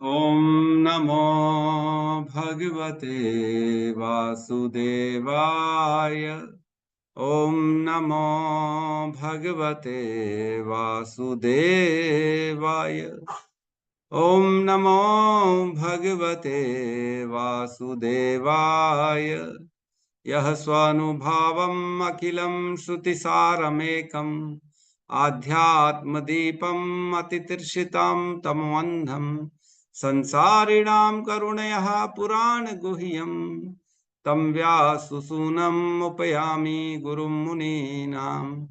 ॐ नमो भगवते वासुदेवाय। ॐ नमो भगवते वासुदेवाय। ॐ नमो भगवते वासुदेवाय। यः स्वानुभावम् अखिलं श्रुतिसारमेकम् आध्यात्मदीपम् अतितीर्षितां तमोऽन्धम् संसारिणां करुणयः पुराणगुह्यम् तं व्याससूनम् उपयामि गुरुं मुनीनां।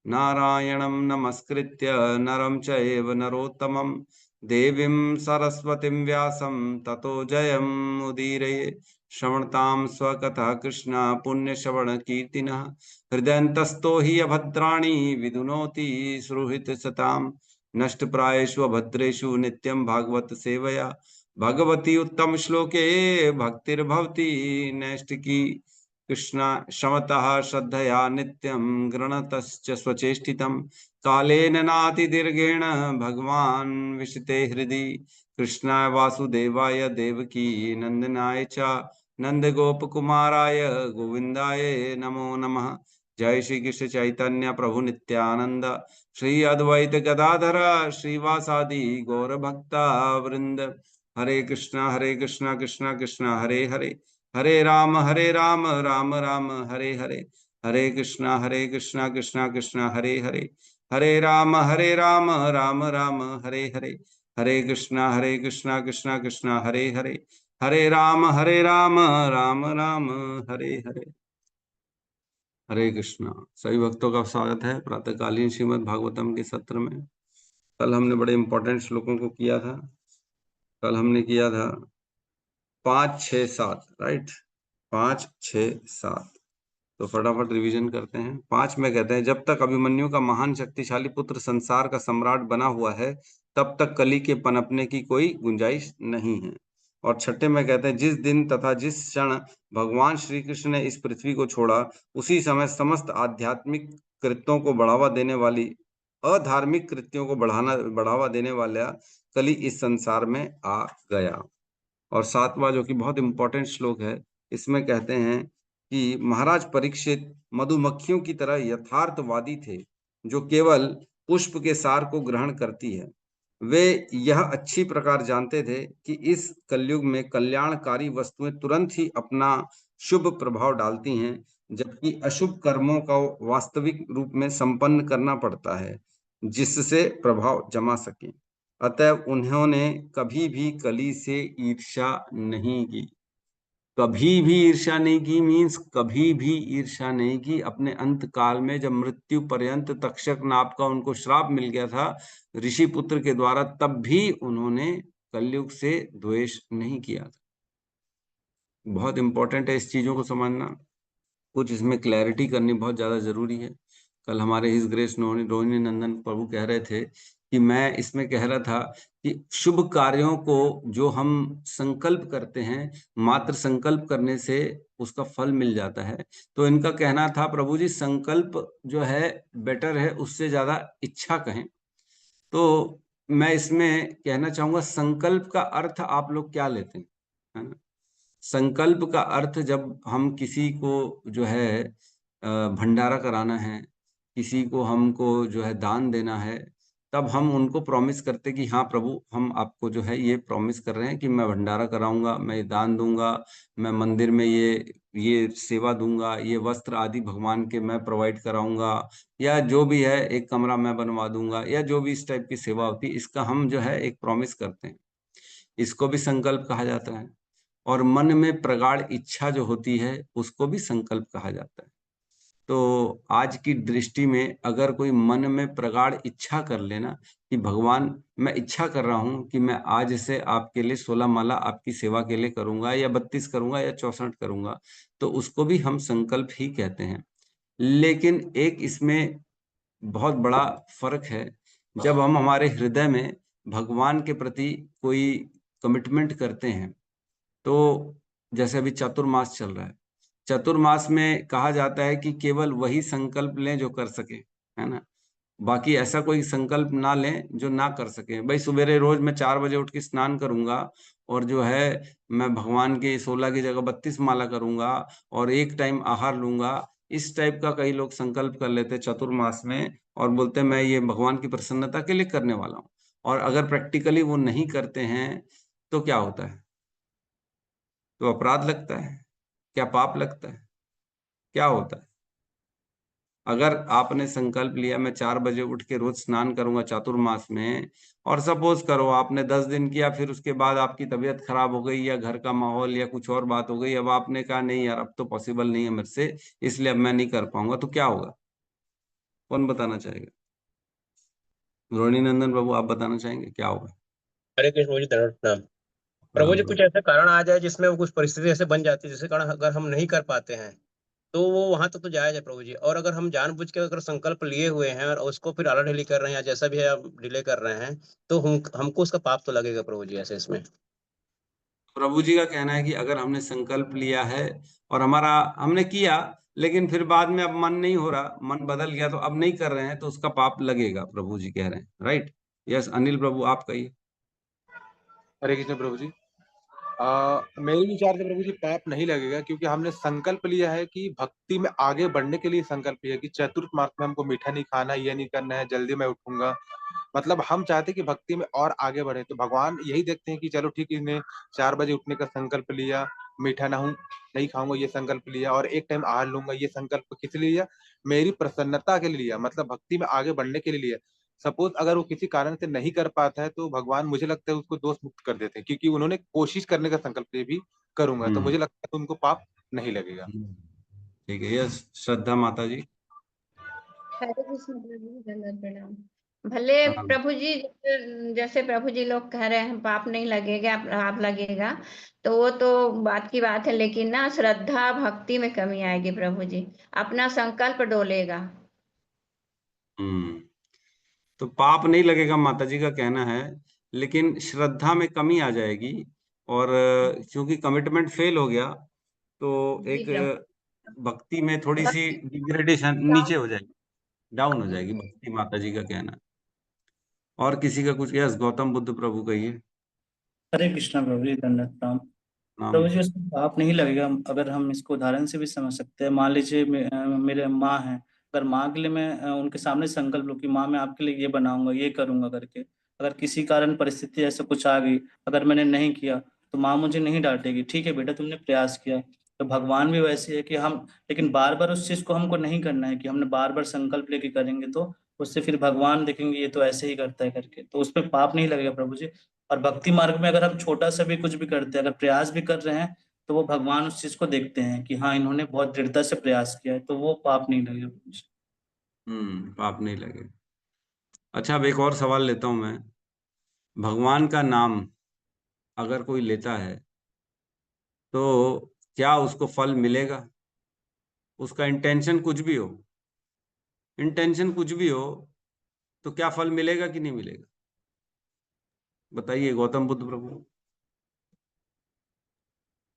नारायणं नमस्कृत्य नरं चैव नरोत्तमं देवीं सरस्वतीं व्यासं ततो जयमुदीरये। श्रवणतां स्वकथः कृष्ण पुण्यश्रवण कीर्तिनः हृदयन्तस्थो हि अभद्राणि विदुनोति सुहृत्सताम्। नष्टप्रायेषु अभद्रेषु नित्यं भागवत सेवया भगवती उत्तम श्लोके भक्तिर्भवति नैष्टिकी। कृष्ण शमतः श्रद्धया नित्यं गृणतश्च स्वचेष्टितं कालेन नातिदीर्घेण भगवान् विशते हृदि। कृष्णाय वासुदेवाय देवकी नंदनाय च नंदगोपकुमाराय गोविंदाय नमो नमः। जय श्री कृष्ण चैतन्य प्रभु नित्यानंद श्री अद्वैत गदाधर श्रीवासादि गौर भक्ता वृंद। हरे कृष्णा कृष्णा कृष्णा हरे हरे, हरे राम राम राम हरे हरे। हरे कृष्णा कृष्णा कृष्णा हरे हरे, हरे राम राम राम हरे हरे। हरे कृष्णा कृष्णा कृष्णा हरे हरे, हरे राम राम राम हरे हरे। हरे कृष्णा। सभी भक्तों का स्वागत है प्रातःकालीन श्रीमद् भागवतम के सत्र में। कल हमने बड़े इंपॉर्टेंट श्लोकों को किया था। कल हमने किया था 5, 6, 7, राइट। 5, 6, 7। तो फटाफट रिवीजन करते हैं। 5 में कहते हैं जब तक अभिमन्यु का महान शक्तिशाली पुत्र संसार का सम्राट बना हुआ है तब तक कली के पनपने की कोई गुंजाइश नहीं है। और 6 में कहते हैं जिस दिन तथा जिस क्षण भगवान श्री कृष्ण ने इस पृथ्वी को छोड़ा उसी समय समस्त आध्यात्मिक कृत्यों को बढ़ावा देने वाली अधार्मिक कृत्यों को बढ़ावा देने वाला कली इस संसार में आ गया। और 7वां जो कि बहुत इंपॉर्टेंट श्लोक है, इसमें कहते हैं कि महाराज परीक्षित मधुमक्खियों की तरह यथार्थवादी थे जो केवल पुष्प के सार को ग्रहण करती है। वे यह अच्छी प्रकार जानते थे कि इस कलयुग में कल्याणकारी वस्तुएं तुरंत ही अपना शुभ प्रभाव डालती हैं, जबकि अशुभ कर्मों का वास्तविक रूप में संपन्न करना पड़ता है जिससे प्रभाव जमा सके। अतः उन्होंने कभी भी कली से ईर्ष्या नहीं की। कभी भी ईर्ष्या नहीं की मीन्स कभी भी ईर्ष्या नहीं की। अपने अंत काल में जब मृत्यु पर्यंत तक्षक नाग का उनको श्राप मिल गया था ऋषि पुत्र के द्वारा, तब भी उन्होंने कलयुग से द्वेष नहीं किया था। बहुत इंपॉर्टेंट है इस चीजों को समझना। कुछ इसमें क्लैरिटी करनी बहुत ज्यादा जरूरी है। कल हमारे हिज ग्रेस रोहिणी नंदन प्रभु कह रहे थे कि मैं इसमें कह रहा था कि शुभ कार्यों को जो हम संकल्प करते हैं, मात्र संकल्प करने से उसका फल मिल जाता है। तो इनका कहना था प्रभु जी संकल्प जो है बेटर है उससे ज्यादा इच्छा कहें। तो मैं इसमें कहना चाहूंगा संकल्प का अर्थ आप लोग क्या लेते हैं, है ना। संकल्प का अर्थ जब हम किसी को जो है भंडारा कराना है, किसी को हमको जो है दान देना है, तब हम उनको प्रॉमिस करते कि हाँ प्रभु हम आपको जो है ये प्रॉमिस कर रहे हैं कि मैं भंडारा कराऊंगा, मैं ये दान दूंगा, मैं मंदिर में ये सेवा दूंगा, ये वस्त्र आदि भगवान के मैं प्रोवाइड कराऊंगा, या जो भी है एक कमरा मैं बनवा दूंगा, या जो भी इस टाइप की सेवा होती है इसका हम जो है एक प्रॉमिस करते हैं। इसको भी संकल्प कहा जाता है। और मन में प्रगाढ़ इच्छा जो होती है उसको भी संकल्प कहा जाता है। तो आज की दृष्टि में अगर कोई मन में प्रगाढ़ इच्छा कर लेना कि भगवान मैं इच्छा कर रहा हूं कि मैं आज से आपके लिए 16 माला आपकी सेवा के लिए करूंगा, या 32 करूंगा, या 64 करूंगा, तो उसको भी हम संकल्प ही कहते हैं। लेकिन एक इसमें बहुत बड़ा फर्क है। जब हम हमारे हृदय में भगवान के प्रति कोई कमिटमेंट करते हैं, तो जैसे अभी चतुर्मास चल रहा है, चतुर्मास में कहा जाता है कि केवल वही संकल्प लें जो कर सके, है ना। बाकी ऐसा कोई संकल्प ना लें जो ना कर सके। भाई सवेरे रोज मैं 4 बजे उठ के स्नान करूंगा और जो है मैं भगवान के 16 की जगह 32 माला करूंगा और एक टाइम आहार लूंगा, इस टाइप का कई लोग संकल्प कर लेते चतुर्मास में और बोलते हैं मैं ये भगवान की प्रसन्नता के लिए करने वाला हूँ। और अगर प्रैक्टिकली वो नहीं करते हैं तो क्या होता है? तो अपराध लगता है, क्या पाप लगता है, क्या होता है? अगर आपने संकल्प लिया मैं 4 बजे उठ के रोज स्नान करूंगा चातुर्मास में, और सपोज करो आपने 10 दिन किया, फिर उसके बाद आपकी तबीयत खराब हो गई या घर का माहौल या कुछ और बात हो गई, अब आपने कहा नहीं यार अब तो पॉसिबल नहीं है मेरे से, इसलिए अब मैं नहीं कर पाऊंगा, तो क्या होगा? कौन बताना चाहेगा? रोहिणी नंदन बाबू आप बताना चाहेंगे क्या होगा? हरे कृष्ण जी, दंडवत प्रणाम। प्रभु राम जी, राम। कुछ ऐसा कारण आ जाए जिसमें वो कुछ परिस्थिति ऐसे बन जाती है जिसके कारण अगर हम नहीं कर पाते हैं तो वो वहां तक तो जायज है प्रभु जी। और अगर हम जानबूझ के अगर संकल्प लिए हुए हैं और उसको फिर आला ढिली कर रहे हैं या जैसा भी है हम डिले कर रहे हैं, तो हमको उसका पाप तो लगेगा प्रभु जी ऐसे इसमें। प्रभु जी का कहना है कि अगर हमने संकल्प लिया है और हमारा हमने किया, लेकिन फिर बाद में अब मन नहीं हो रहा, मन बदल गया तो अब नहीं कर रहे हैं, तो उसका पाप लगेगा, प्रभु जी कह रहे हैं। राइट? यस अनिल प्रभु आप कहिए। हरे कृष्ण प्रभु जी। मेरे विचार से प्रभु जी पाप नहीं लगेगा, क्योंकि हमने संकल्प लिया है कि भक्ति में आगे बढ़ने के लिए संकल्प लिया है कि चतुर्थ मास में हमको मीठा नहीं खाना, ये नहीं करना है, जल्दी मैं उठूंगा। मतलब हम चाहते हैं कि भक्ति में और आगे बढ़े, तो भगवान यही देखते हैं कि चलो ठीक है, इसने 4 बजे उठने का संकल्प लिया, मीठा ना हूं नहीं खाऊंगा ये संकल्प लिया, और एक टाइम आहार लूंगा ये संकल्प किस लिए लिया? मेरी प्रसन्नता के लिए लिया, मतलब भक्ति में आगे बढ़ने के लिए लिया। सपोज अगर वो किसी कारण से नहीं कर पाता है तो भगवान मुझे लगता है उसको दोष मुक्त कर देते हैं, क्योंकि उन्होंने कोशिश करने का संकल्प लिया भी करूंगा, तो हम्म। मुझे लगता है उनको पाप नहीं लगेगा। हम्म। ठीक है। यस श्रद्धा माता जी। हरे कृष्ण प्रभु जी, दंडवत प्रणाम। भले हाँ। प्रभु जी, जैसे प्रभु जी लोग कह रहे हैं पाप नहीं लगेगा, पाप लगेगा, तो वो तो बात की बात है, लेकिन ना श्रद्धा भक्ति में कमी आएगी प्रभु जी, अपना संकल्प डोलेगा। हम्म। तो पाप नहीं लगेगा माता जी का कहना है, लेकिन श्रद्धा में कमी आ जाएगी। और क्योंकि कमिटमेंट फेल हो गया तो जी एक प्रभु। भक्ति में थोड़ी सी भक्ति डिग्रेडेशन नीचे डाउन। हो जाएगी, डाउन हो जाएगी भक्ति, माता जी का कहना है। और किसी का कुछ? यस गौतम बुद्ध प्रभु कहिए। हरे कृष्णा प्रभु जी, दंडवत प्रणाम। नाम। प्रभु जी, उसमें पाप नहीं लगेगा। अगर हम इसको उदाहरण से भी समझ सकते हैं, मान लीजिए मेरे माँ हैं, अगर माँ के लिए मैं उनके सामने संकल्प लूँ कि माँ मैं आपके लिए ये बनाऊंगा ये करूंगा करके, अगर किसी कारण परिस्थिति ऐसा कुछ आ गई, अगर मैंने नहीं किया, तो माँ मुझे नहीं डांटेगी, ठीक है बेटा तुमने प्रयास किया। तो भगवान भी वैसे है कि हम, लेकिन बार बार उस चीज को हमको नहीं करना है कि हमने बार बार संकल्प लेके करेंगे तो उससे फिर भगवान देखेंगे ये तो ऐसे ही करता है करके, तो उसमें पाप नहीं लगेगा प्रभु जी। और भक्ति मार्ग में अगर हम छोटा सा भी कुछ भी करते हैं, अगर प्रयास भी कर रहे हैं, तो वो भगवान उस चीज को देखते हैं कि हाँ इन्होंने बहुत दृढ़ता से प्रयास किया है, तो वो पाप नहीं लगेगा मुझे। पाप नहीं लगे। अच्छा अब एक और सवाल लेता हूं मैं। भगवान का नाम अगर कोई लेता है तो क्या उसको फल मिलेगा? उसका इंटेंशन कुछ भी हो, इंटेंशन कुछ भी हो, तो क्या फल मिलेगा कि नहीं मिलेगा? बताइए गौतम बुद्ध प्रभु।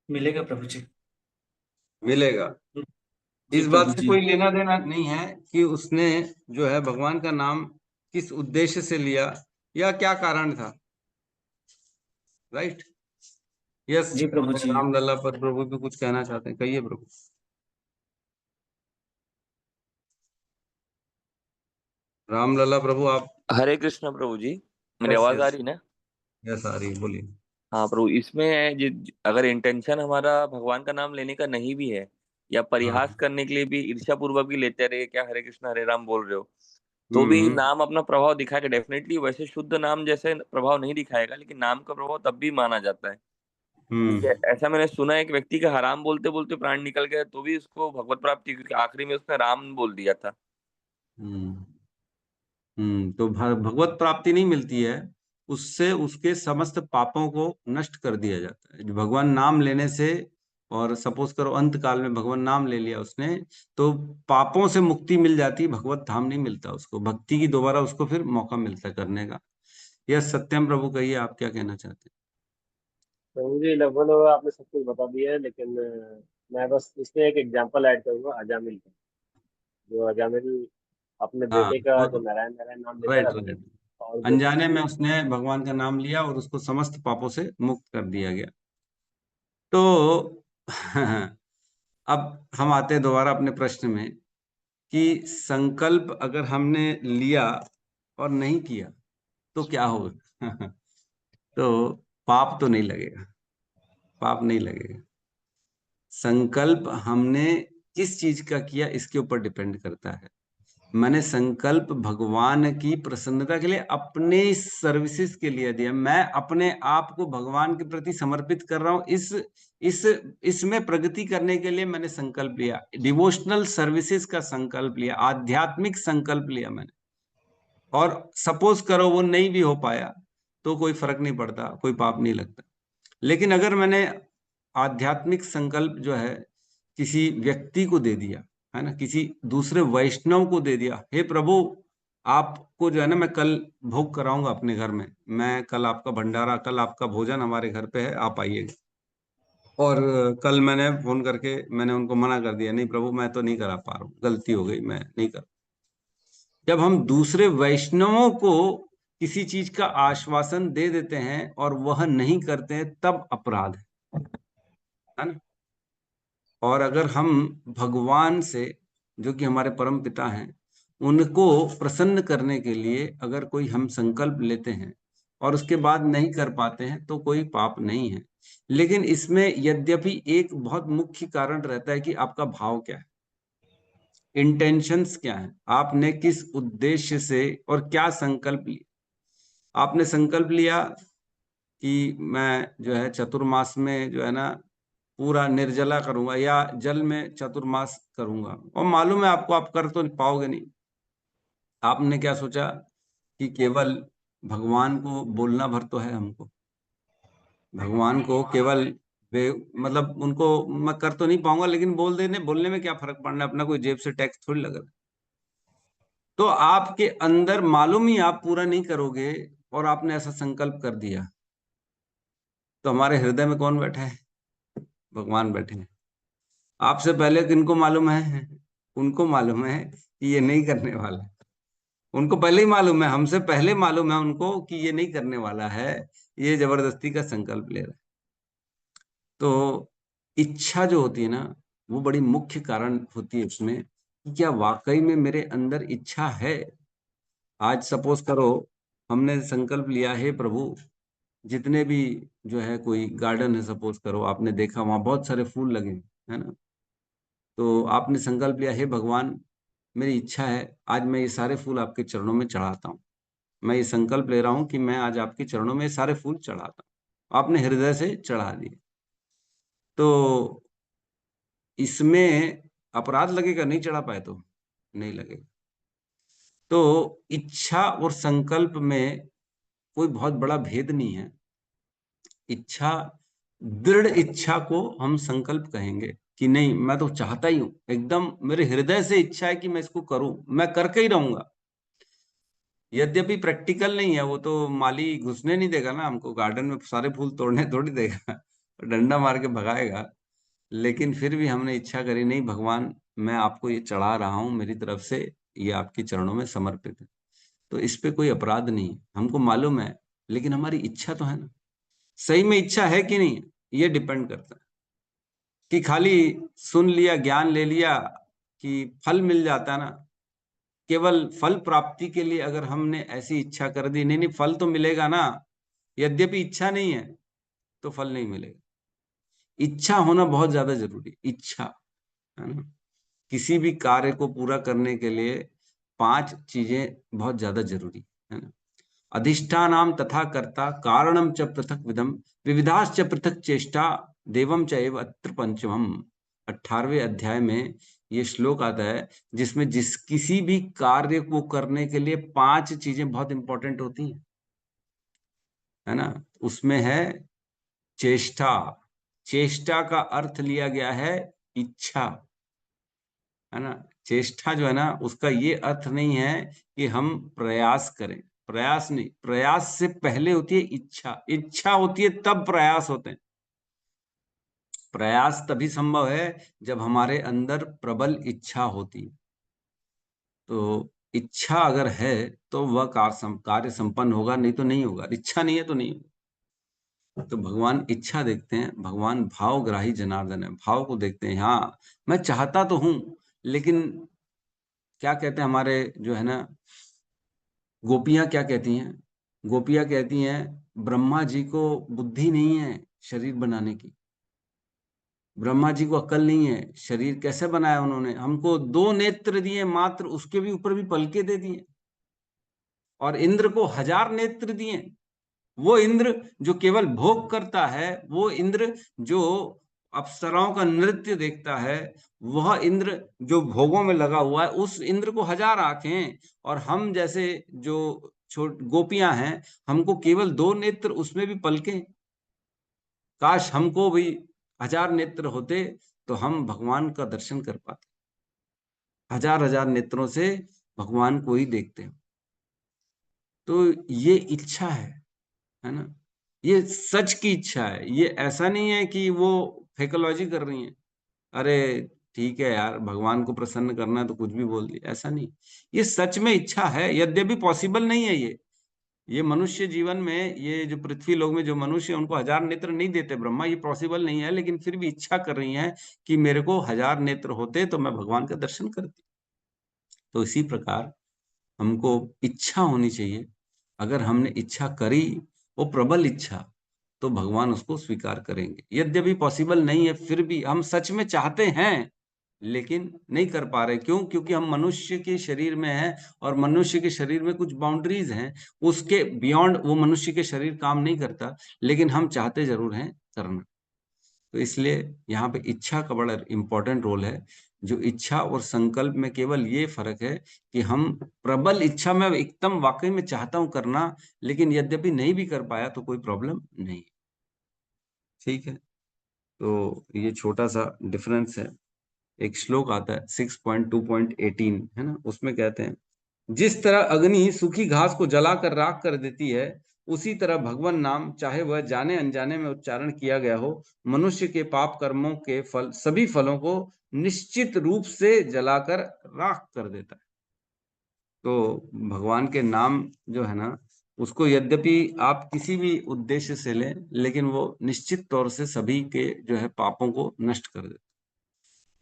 मिलेगा प्रभु जी। मिलेगा। जी इस बात प्रभु से जी। कोई लेना देना नहीं है कि उसने जो है भगवान का नाम किस उद्देश्य से लिया या क्या कारण था। राइट? यस। जी प्रभु जी। रामलला पर प्रभु भी कुछ कहना चाहते हैं, कहिए प्रभु। रामलला प्रभु आप। हरे कृष्ण प्रभु जी। मेरी यस आवाज आ यस। रही है ना? यस आ रही है, बोलिए। हाँ प्रभु, इसमें अगर इंटेंशन हमारा भगवान का नाम लेने का नहीं भी है या परिहास हाँ। करने के लिए भी ईर्ष्या पूर्वक भी लेते रहे, क्या हरे कृष्ण हरे राम बोल रहे हो, तो भी हम्म। नाम अपना प्रभाव दिखाएगा डेफिनेटली। वैसे शुद्ध नाम जैसे प्रभाव नहीं दिखाएगा, लेकिन नाम का प्रभाव तब भी माना जाता है। हम्म। जैसे ऐसा मैंने सुना है, एक व्यक्ति का हराम बोलते बोलते प्राण निकल गया तो भी उसको भगवत प्राप्ति, क्योंकि आखिरी में उसने राम बोल दिया था। हम्म। तो भगवत प्राप्ति नहीं मिलती है, उससे उसके समस्त पापों को नष्ट कर दिया जाता है जो भगवान नाम लेने से। और सपोज करो अंत काल में भगवान नाम ले लिया उसने, तो पापों से मुक्ति मिल जाती है, भगवत धाम नहीं मिलता उसको, भक्ति की दोबारा उसको फिर मौका मिलता है करने का। यह सत्यम प्रभु कहिए आप क्या कहना चाहते तो मुझे लगभग लगभग आपने सब कुछ बता दिया है, लेकिन मैं बस इसमें एक एग्जांपल ऐड करूंगा, अजामिल का। जो अजामिल अपने हाँ बेटे का वो जो नारायण नारायण नाम लेता राइट रहता राइट, था, और जो अनजाने में उसने भगवान का नाम लिया और उसको समस्त पापों से मुक्त कर दिया गया। तो अब हम आते हैं दोबारा अपने प्रश्न में कि संकल्प अगर हमने लिया और नहीं किया तो क्या होगा? तो पाप तो नहीं लगेगा, पाप नहीं लगेगा। संकल्प हमने किस चीज का किया इसके ऊपर डिपेंड करता है। मैंने संकल्प भगवान की प्रसन्नता के लिए, अपने सर्विसेज के लिए दिया। मैं अपने आप को भगवान के प्रति समर्पित कर रहा हूं, इस इसमें प्रगति करने के लिए मैंने संकल्प लिया। डिवोशनल सर्विसेज का संकल्प लिया, आध्यात्मिक संकल्प लिया मैंने। और सपोज करो वो नहीं भी हो पाया तो कोई फर्क नहीं पड़ता, कोई पाप नहीं लगता। लेकिन अगर मैंने आध्यात्मिक संकल्प जो है किसी व्यक्ति को दे दिया, है ना, किसी दूसरे वैष्णव को दे दिया, हे प्रभु आपको जो है ना मैं कल भोग कराऊंगा अपने घर में, मैं कल आपका भंडारा, कल आपका भोजन हमारे घर पे है, आप आइएगा। और कल मैंने फोन करके मैंने उनको मना कर दिया, नहीं प्रभु मैं तो नहीं करा पा रहा हूँ, गलती हो गई, मैं नहीं कर। जब हम दूसरे वैष्णवों को किसी चीज का आश्वासन दे देते हैं और वह नहीं करते हैं तब अपराध है ना। और अगर हम भगवान से, जो कि हमारे परम पिता हैं, उनको प्रसन्न करने के लिए अगर कोई हम संकल्प लेते हैं और उसके बाद नहीं कर पाते हैं तो कोई पाप नहीं है। लेकिन इसमें यद्यपि एक बहुत मुख्य कारण रहता है कि आपका भाव क्या है, इंटेंशंस क्या है, आपने किस उद्देश्य से और क्या संकल्प लिया। आपने संकल्प लिया कि मैं जो है चतुर्मास में जो है ना पूरा निर्जला करूंगा या जल में चतुर्मास करूंगा, और मालूम है आपको आप कर तो पाओगे नहीं। आपने क्या सोचा कि केवल भगवान को बोलना भर तो है हमको, भगवान को केवल मतलब उनको मैं कर तो नहीं पाऊंगा, लेकिन बोलने में क्या फर्क पड़ना है, अपना कोई जेब से टैक्स थोड़ी लग रहा है। तो आपके अंदर मालूम ही आप पूरा नहीं करोगे और आपने ऐसा संकल्प कर दिया, तो हमारे हृदय में कौन बैठा है? भगवान बैठे हैं। आपसे पहले किनको मालूम है? उनको मालूम है कि ये नहीं करने वाला है, उनको पहले ही मालूम है, हमसे पहले मालूम है उनको कि ये नहीं करने वाला है, ये जबरदस्ती का संकल्प ले रहा है। तो इच्छा जो होती है ना, वो बड़ी मुख्य कारण होती है उसमें कि क्या वाकई में मेरे अंदर इच्छा है। आज सपोज करो हमने संकल्प लिया है प्रभु, जितने भी जो है कोई गार्डन है, सपोज करो आपने देखा वहां बहुत सारे फूल लगे हैं, है ना, तो आपने संकल्प लिया है भगवान मेरी इच्छा है आज मैं ये सारे फूल आपके चरणों में चढ़ाता हूँ, मैं ये संकल्प ले रहा हूँ कि मैं आज आपके चरणों में सारे फूल चढ़ाता हूँ। आपने हृदय से चढ़ा दिए, तो इसमें अपराध लगेगा? नहीं चढ़ा पाए तो नहीं लगेगा। तो इच्छा और संकल्प में कोई बहुत बड़ा भेद नहीं है। इच्छा, दृढ़ इच्छा को हम संकल्प कहेंगे कि नहीं मैं तो चाहता ही हूं, एकदम मेरे हृदय से इच्छा है कि मैं इसको करूं, मैं करके ही रहूंगा। यद्यपि प्रैक्टिकल नहीं है, वो तो माली घुसने नहीं देगा ना हमको गार्डन में, सारे फूल तोड़ने थोड़ी देगा, डंडा मार के भगाएगा। लेकिन फिर भी हमने इच्छा करी, नहीं भगवान मैं आपको ये चढ़ा रहा हूं, मेरी तरफ से ये आपके चरणों में समर्पित है। तो इस पे कोई अपराध नहीं है, हमको मालूम है, लेकिन हमारी इच्छा तो है ना, सही में इच्छा है कि नहीं, ये डिपेंड करता है। कि खाली सुन लिया, ज्ञान ले लिया कि फल मिल जाता ना, केवल फल प्राप्ति के लिए अगर हमने ऐसी इच्छा कर दी, नहीं नहीं फल तो मिलेगा ना, यद्यपि इच्छा नहीं है तो फल नहीं मिलेगा। इच्छा होना बहुत ज्यादा जरूरी, इच्छा, है ना। किसी भी कार्य को पूरा करने के लिए 5 चीजें बहुत ज्यादा जरूरी है ना। अधिष्ठानाम तथा कर्ता कारणम च पृथक विधम विविधाश्च पृथक चेष्टा देवम च एव अत्र पंचमम। 18वें अध्याय में ये श्लोक आता है जिसमें किसी भी कार्य को करने के लिए 5 चीजें बहुत इंपॉर्टेंट होती हैं, है ना। उसमें है चेष्टा, चेष्टा का अर्थ लिया गया है इच्छा, है ना। चेष्टा जो है ना उसका ये अर्थ नहीं है कि हम प्रयास करें, प्रयास नहीं, प्रयास से पहले होती है इच्छा, इच्छा होती है तब प्रयास होते हैं। प्रयास तभी संभव है जब हमारे अंदर प्रबल इच्छा होती है। तो इच्छा अगर है तो वह कार्य संपन्न होगा, नहीं तो नहीं होगा। इच्छा नहीं है तो नहीं होगा। तो भगवान इच्छा देखते हैं, भगवान भावग्राही जनार्दन है, भाव को देखते हैं। हाँ, मैं चाहता तो हूं, लेकिन क्या कहते हैं हमारे जो है ना, गोपियां क्या कहती हैं? गोपियां कहती हैं ब्रह्मा जी को बुद्धि नहीं है शरीर बनाने की, ब्रह्मा जी को अक्ल नहीं है, शरीर कैसे बनाया उन्होंने? हमको 2 नेत्र दिए मात्र, उसके भी ऊपर भी पलके दे दिए। और इंद्र को 1000 नेत्र दिए। वो इंद्र जो केवल भोग करता है, वो इंद्र जो अप्सराओं का नृत्य देखता है, वह इंद्र जो भोगों में लगा हुआ है, उस इंद्र को 1000 आंखें। और हम जैसे जो छोट गोपियां हैं, हमको केवल 2 नेत्र, उसमें भी पलकें। काश हमको भी 1000 नेत्र होते तो हम भगवान का दर्शन कर पाते। 1000 नेत्रों से भगवान को ही देखते हैं। तो ये इच्छा है ना? ये सच की इच्छा है। ये ऐसा नहीं है कि वो फेकोलॉजी कर रही है, अरे ठीक है यार, भगवान को प्रसन्न करना है तो कुछ भी बोल दिया, ऐसा नहीं। ये सच में इच्छा है, यद्यपि पॉसिबल नहीं है। ये मनुष्य जीवन में, ये जो पृथ्वी लोक में जो मनुष्य है, उनको 1000 नेत्र नहीं देते ब्रह्मा, ये पॉसिबल नहीं है। लेकिन फिर भी इच्छा कर रही है कि मेरे को 1000 नेत्र होते तो मैं भगवान का दर्शन करती। तो इसी प्रकार हमको इच्छा होनी चाहिए। अगर हमने इच्छा करी, वो प्रबल इच्छा, तो भगवान उसको स्वीकार करेंगे। यद्यपि पॉसिबल नहीं है, फिर भी हम सच में चाहते हैं, लेकिन नहीं कर पा रहे। क्यों? क्योंकि हम मनुष्य के शरीर में हैं, और मनुष्य के शरीर में कुछ बाउंड्रीज हैं, उसके बियॉन्ड वो मनुष्य के शरीर काम नहीं करता। लेकिन हम चाहते जरूर हैं करना। तो इसलिए यहाँ पे इच्छा का बड़ा इंपॉर्टेंट रोल है। जो इच्छा और संकल्प में केवल ये फर्क है कि हम प्रबल इच्छा में एकदम वाकई में चाहता हूं करना, लेकिन यद्यपि नहीं भी कर पाया तो कोई प्रॉब्लम नहीं। ठीक है, तो ये छोटा सा डिफरेंस है। एक श्लोक आता है 6.2.18, है ना, उसमें कहते हैं, जिस तरह अग्नि सूखी घास को जलाकर राख कर देती है, उसी तरह भगवान नाम, चाहे वह जाने अनजाने में उच्चारण किया गया हो, मनुष्य के पाप कर्मों के फल, सभी फलों को निश्चित रूप से जलाकर राख कर देता है। तो भगवान के नाम जो है ना, उसको यद्यपि आप किसी भी उद्देश्य से लें, लेकिन वो निश्चित तौर से सभी के जो है पापों को नष्ट कर देता है।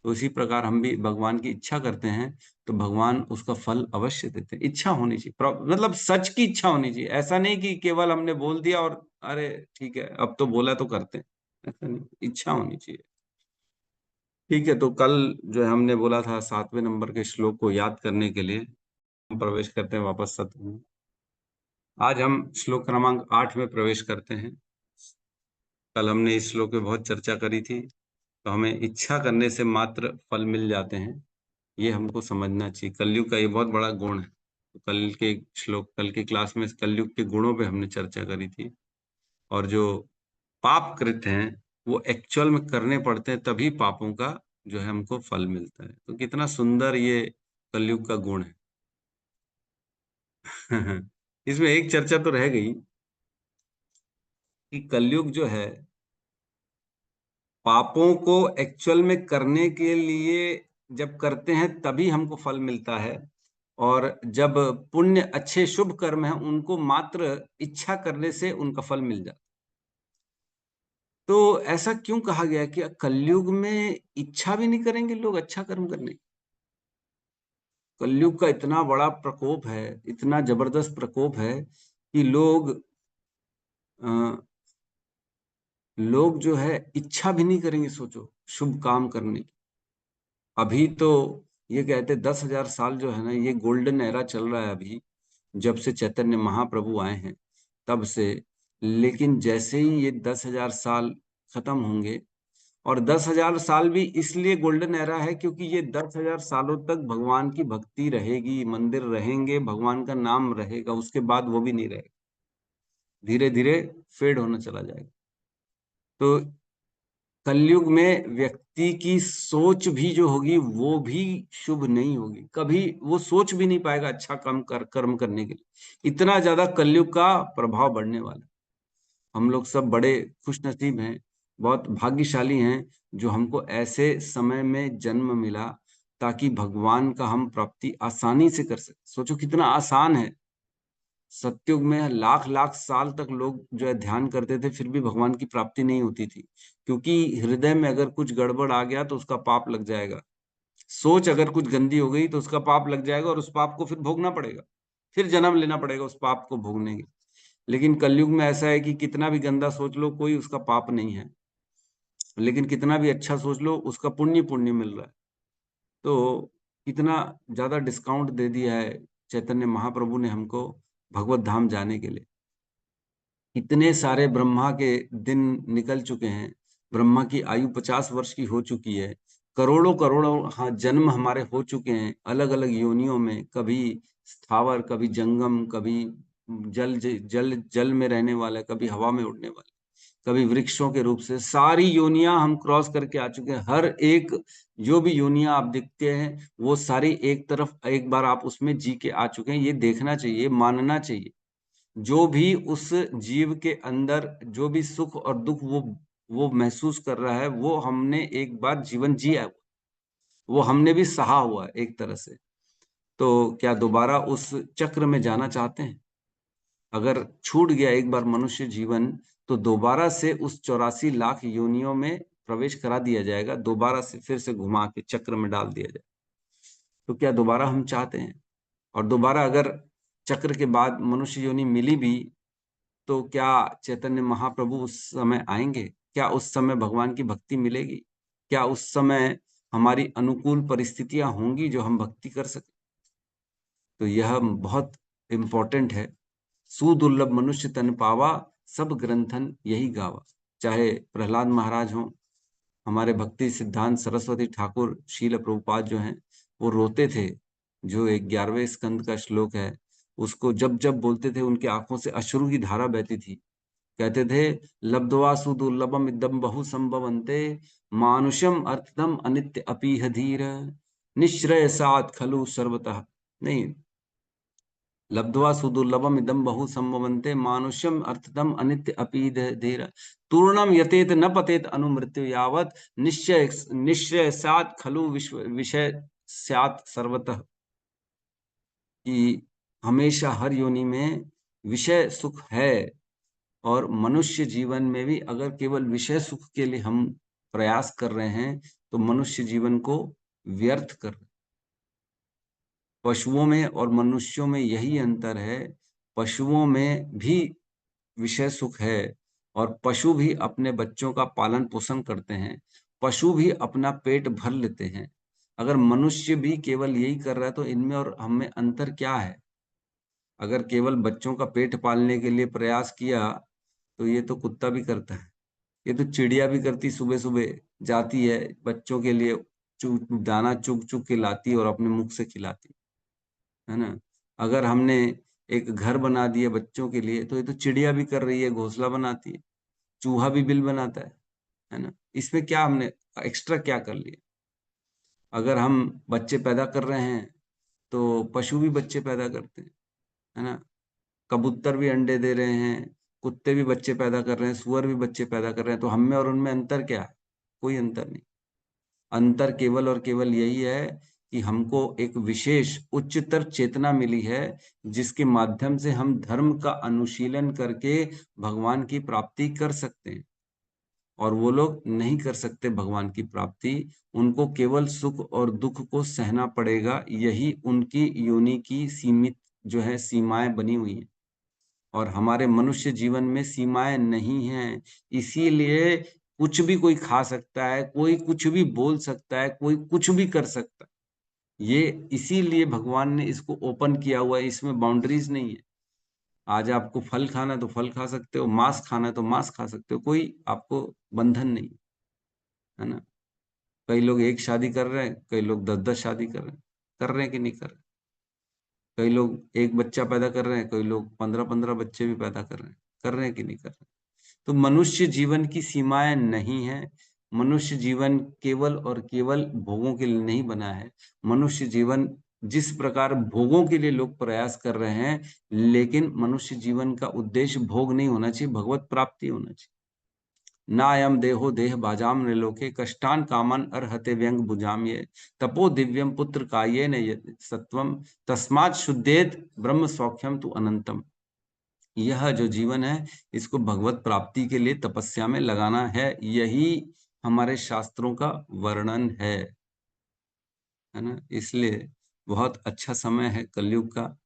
तो इसी प्रकार हम भी भगवान की इच्छा करते हैं तो भगवान उसका फल अवश्य देते हैं। इच्छा होनी चाहिए, मतलब सच की इच्छा होनी चाहिए। ऐसा नहीं कि केवल हमने बोल दिया और अरे ठीक है अब तो बोला तो करते हैं, ऐसा नहीं। इच्छा होनी चाहिए। ठीक है, तो कल जो है हमने बोला था 7वें नंबर के श्लोक को याद करने के लिए हम प्रवेश करते हैं वापस सत्र में। आज हम श्लोक क्रमांक 8 में प्रवेश करते हैं। कल हमने इस श्लोक पे बहुत चर्चा करी थी। तो हमें इच्छा करने से मात्र फल मिल जाते हैं, ये हमको समझना चाहिए। कलयुग का ये बहुत बड़ा गुण है। तो कल के क्लास में कलयुग के गुणों पे हमने चर्चा करी थी। और जो पाप कृत्य हैं वो एक्चुअल में करने पड़ते हैं, तभी पापों का जो है हमको फल मिलता है। तो कितना सुंदर ये कलयुग का गुण है। इसमें एक चर्चा तो रह गई कि कलयुग जो है पापों को एक्चुअल में करने के लिए जब करते हैं तभी हमको फल मिलता है, और जब पुण्य अच्छे शुभ कर्म हैं उनको मात्र इच्छा करने से उनका फल मिल जाता। तो ऐसा क्यों कहा गया कि कलयुग में इच्छा भी नहीं करेंगे लोग अच्छा कर्म करने? कलयुग का इतना बड़ा प्रकोप है, इतना जबरदस्त प्रकोप है कि लोग जो है इच्छा भी नहीं करेंगे, सोचो, शुभ काम करने की। अभी तो ये कहते 10,000 साल जो है ना, ये गोल्डन एरा चल रहा है अभी, जब से चैतन्य महाप्रभु आए हैं तब से। लेकिन जैसे ही ये 10,000 साल खत्म होंगे, और 10,000 साल भी इसलिए गोल्डन एरा है क्योंकि ये 10,000 सालों तक भगवान की भक्ति रहेगी, मंदिर रहेंगे, भगवान का नाम रहेगा। उसके बाद वो भी नहीं रहेगा, धीरे धीरे फेड होना चला जाएगा। तो कलयुग में व्यक्ति की सोच भी जो होगी वो भी शुभ नहीं होगी। कभी वो सोच भी नहीं पाएगा अच्छा कर्म करने के लिए। इतना ज्यादा कलयुग का प्रभाव बढ़ने वाला। हम लोग सब बड़े खुश नसीब हैं, बहुत भाग्यशाली हैं जो हमको ऐसे समय में जन्म मिला, ताकि भगवान का हम प्राप्ति आसानी से कर सके। सोचो कितना आसान है। सतयुग में लाख लाख साल तक लोग जो है ध्यान करते थे, फिर भी भगवान की प्राप्ति नहीं होती थी, क्योंकि हृदय में अगर कुछ गड़बड़ आ गया तो उसका पाप लग जाएगा। सोच अगर कुछ गंदी हो गई तो उसका पाप लग जाएगा और उस पाप को फिर भोगना पड़ेगा, फिर जन्म लेना पड़ेगा उस पाप को भोगने के। लेकिन कलयुग में ऐसा है कि कितना भी गंदा सोच लो कोई उसका पाप नहीं है, लेकिन कितना भी अच्छा सोच लो उसका पुण्य पुण्य मिल रहा है। तो कितना ज्यादा डिस्काउंट दे दिया है चैतन्य महाप्रभु ने हमको भगवत धाम जाने के लिए। इतने सारे ब्रह्मा के दिन निकल चुके हैं, ब्रह्मा की आयु 50 वर्ष की हो चुकी है, करोड़ों करोड़ों हाँ जन्म हमारे हो चुके हैं अलग अलग योनियों में, कभी स्थावर, कभी जंगम, कभी जल में रहने वाले, कभी हवा में उड़ने वाले, कभी वृक्षों के रूप से। सारी योनियां हम क्रॉस करके आ चुके हैं। हर एक जो भी योनियां आप देखते हैं वो सारी एक तरफ एक बार आप उसमें जी के आ चुके हैं। ये देखना चाहिए, मानना चाहिए। जो भी उस जीव के अंदर जो भी सुख और दुख वो महसूस कर रहा है, वो हमने एक बार जीवन जिया है, वो हमने भी सहा हुआ है एक तरह से। तो क्या दोबारा उस चक्र में जाना चाहते हैं? अगर छूट गया एक बार मनुष्य जीवन, तो दोबारा से उस 84 लाख योनियों में प्रवेश करा दिया जाएगा, दोबारा से फिर से घुमा के चक्र में डाल दिया जाए। तो क्या दोबारा हम चाहते हैं? और दोबारा अगर चक्र के बाद मनुष्य योनि मिली भी, तो क्या चैतन्य महाप्रभु उस समय आएंगे? क्या उस समय भगवान की भक्ति मिलेगी? क्या उस समय हमारी अनुकूल परिस्थितियां होंगी जो हम भक्ति कर सके? तो यह बहुत इम्पोर्टेंट है। सुदुर्लभ मनुष्य तन पावा, सब ग्रंथन यही गावा। चाहे प्रहलाद महाराज हो, हमारे भक्ति सिद्धांत सरस्वती ठाकुर शील प्रभुपाद जो हैं, वो रोते थे। जो 11वें स्कंद का श्लोक है, उसको जब जब बोलते थे उनके आंखों से अश्रु की धारा बहती थी। कहते थे, लब्ध्वा सुदुर्लभम इदम बहु संभवन्ते, मानुषम अर्थदम अनित्य अपीह धीर, निश्रय सात खलु सर्वतः। नहीं, लब्ध्वा सुदुर्लभम इदम बहु संभवन्ते, मानुष्यम अर्थदम अनित्य अपीह धीर, तूर्णम यतेत न पतेत अनुमृत्यु यावत, निश्चय सात खलु विषय स्यात् सर्वतः। कि हमेशा हर योनि में विषय सुख है, और मनुष्य जीवन में भी अगर केवल विषय सुख के लिए हम प्रयास कर रहे हैं तो मनुष्य जीवन को व्यर्थ कर रहे हैं। पशुओं में और मनुष्यों में यही अंतर है। पशुओं में भी विषय सुख है, और पशु भी अपने बच्चों का पालन पोषण करते हैं, पशु भी अपना पेट भर लेते हैं। अगर मनुष्य भी केवल यही कर रहा है तो इनमें और हमें अंतर क्या है? अगर केवल बच्चों का पेट पालने के लिए प्रयास किया तो ये तो कुत्ता भी करता है, ये तो चिड़िया भी करती, सुबह सुबह जाती है बच्चों के लिए दाना चुग चुग के लाती है और अपने मुख से खिलाती है ना। अगर हमने एक घर बना दिया बच्चों के लिए, तो ये तो चिड़िया भी कर रही है, घोंसला बनाती है, चूहा भी बिल बनाता है ना। इसमें क्या हमने एक्स्ट्रा क्या कर लिया? अगर हम बच्चे पैदा कर रहे हैं तो पशु भी बच्चे पैदा करते हैं, है ना। कबूतर भी अंडे दे रहे हैं, कुत्ते भी बच्चे पैदा कर रहे हैं, सुअर भी बच्चे पैदा कर रहे हैं। तो हम में और उनमें अंतर क्या है? कोई अंतर नहीं। अंतर केवल और केवल यही है कि हमको एक विशेष उच्चतर चेतना मिली है, जिसके माध्यम से हम धर्म का अनुशीलन करके भगवान की प्राप्ति कर सकते हैं। और वो लोग नहीं कर सकते भगवान की प्राप्ति, उनको केवल सुख और दुख को सहना पड़ेगा। यही उनकी योनि की सीमित जो है सीमाएं बनी हुई हैं, और हमारे मनुष्य जीवन में सीमाएं नहीं हैं। इसीलिए कुछ भी कोई खा सकता है, कोई कुछ भी बोल सकता है, कोई कुछ भी कर सकता है। ये इसीलिए भगवान ने इसको ओपन किया हुआ है, इसमें बाउंड्रीज नहीं है। आज आपको फल खाना है तो फल खा सकते हो, मांस खाना है तो मांस खा सकते हो, कोई आपको बंधन नहीं है ना। कई लोग एक शादी कर रहे हैं, कई लोग 10-10 शादी कर रहे हैं कि नहीं कर रहे। कई लोग एक बच्चा पैदा कर रहे हैं, कई लोग 15-15 बच्चे भी पैदा कर रहे हैं कि नहीं कर रहे। तो मनुष्य जीवन की सीमाएं नहीं है। मनुष्य जीवन केवल और केवल भोगों के लिए नहीं बना है। मनुष्य जीवन जिस प्रकार भोगों के लिए लोग प्रयास कर रहे हैं, लेकिन मनुष्य जीवन का उद्देश्य भोग नहीं होना चाहिए, भगवत प्राप्ति होना चाहिए। नायम देहो देह बाजाम निलोके कष्टान कामन अर्हते व्यंग भुजाम ये तपो दिव्यम पुत्र काये न सत्वम तस्मात् शुद्धेत ब्रह्म सौख्यम तु अनंतम। यह जो जीवन है इसको भगवत प्राप्ति के लिए तपस्या में लगाना है, यही हमारे शास्त्रों का वर्णन है ना। इसलिए बहुत अच्छा समय है कलयुग का,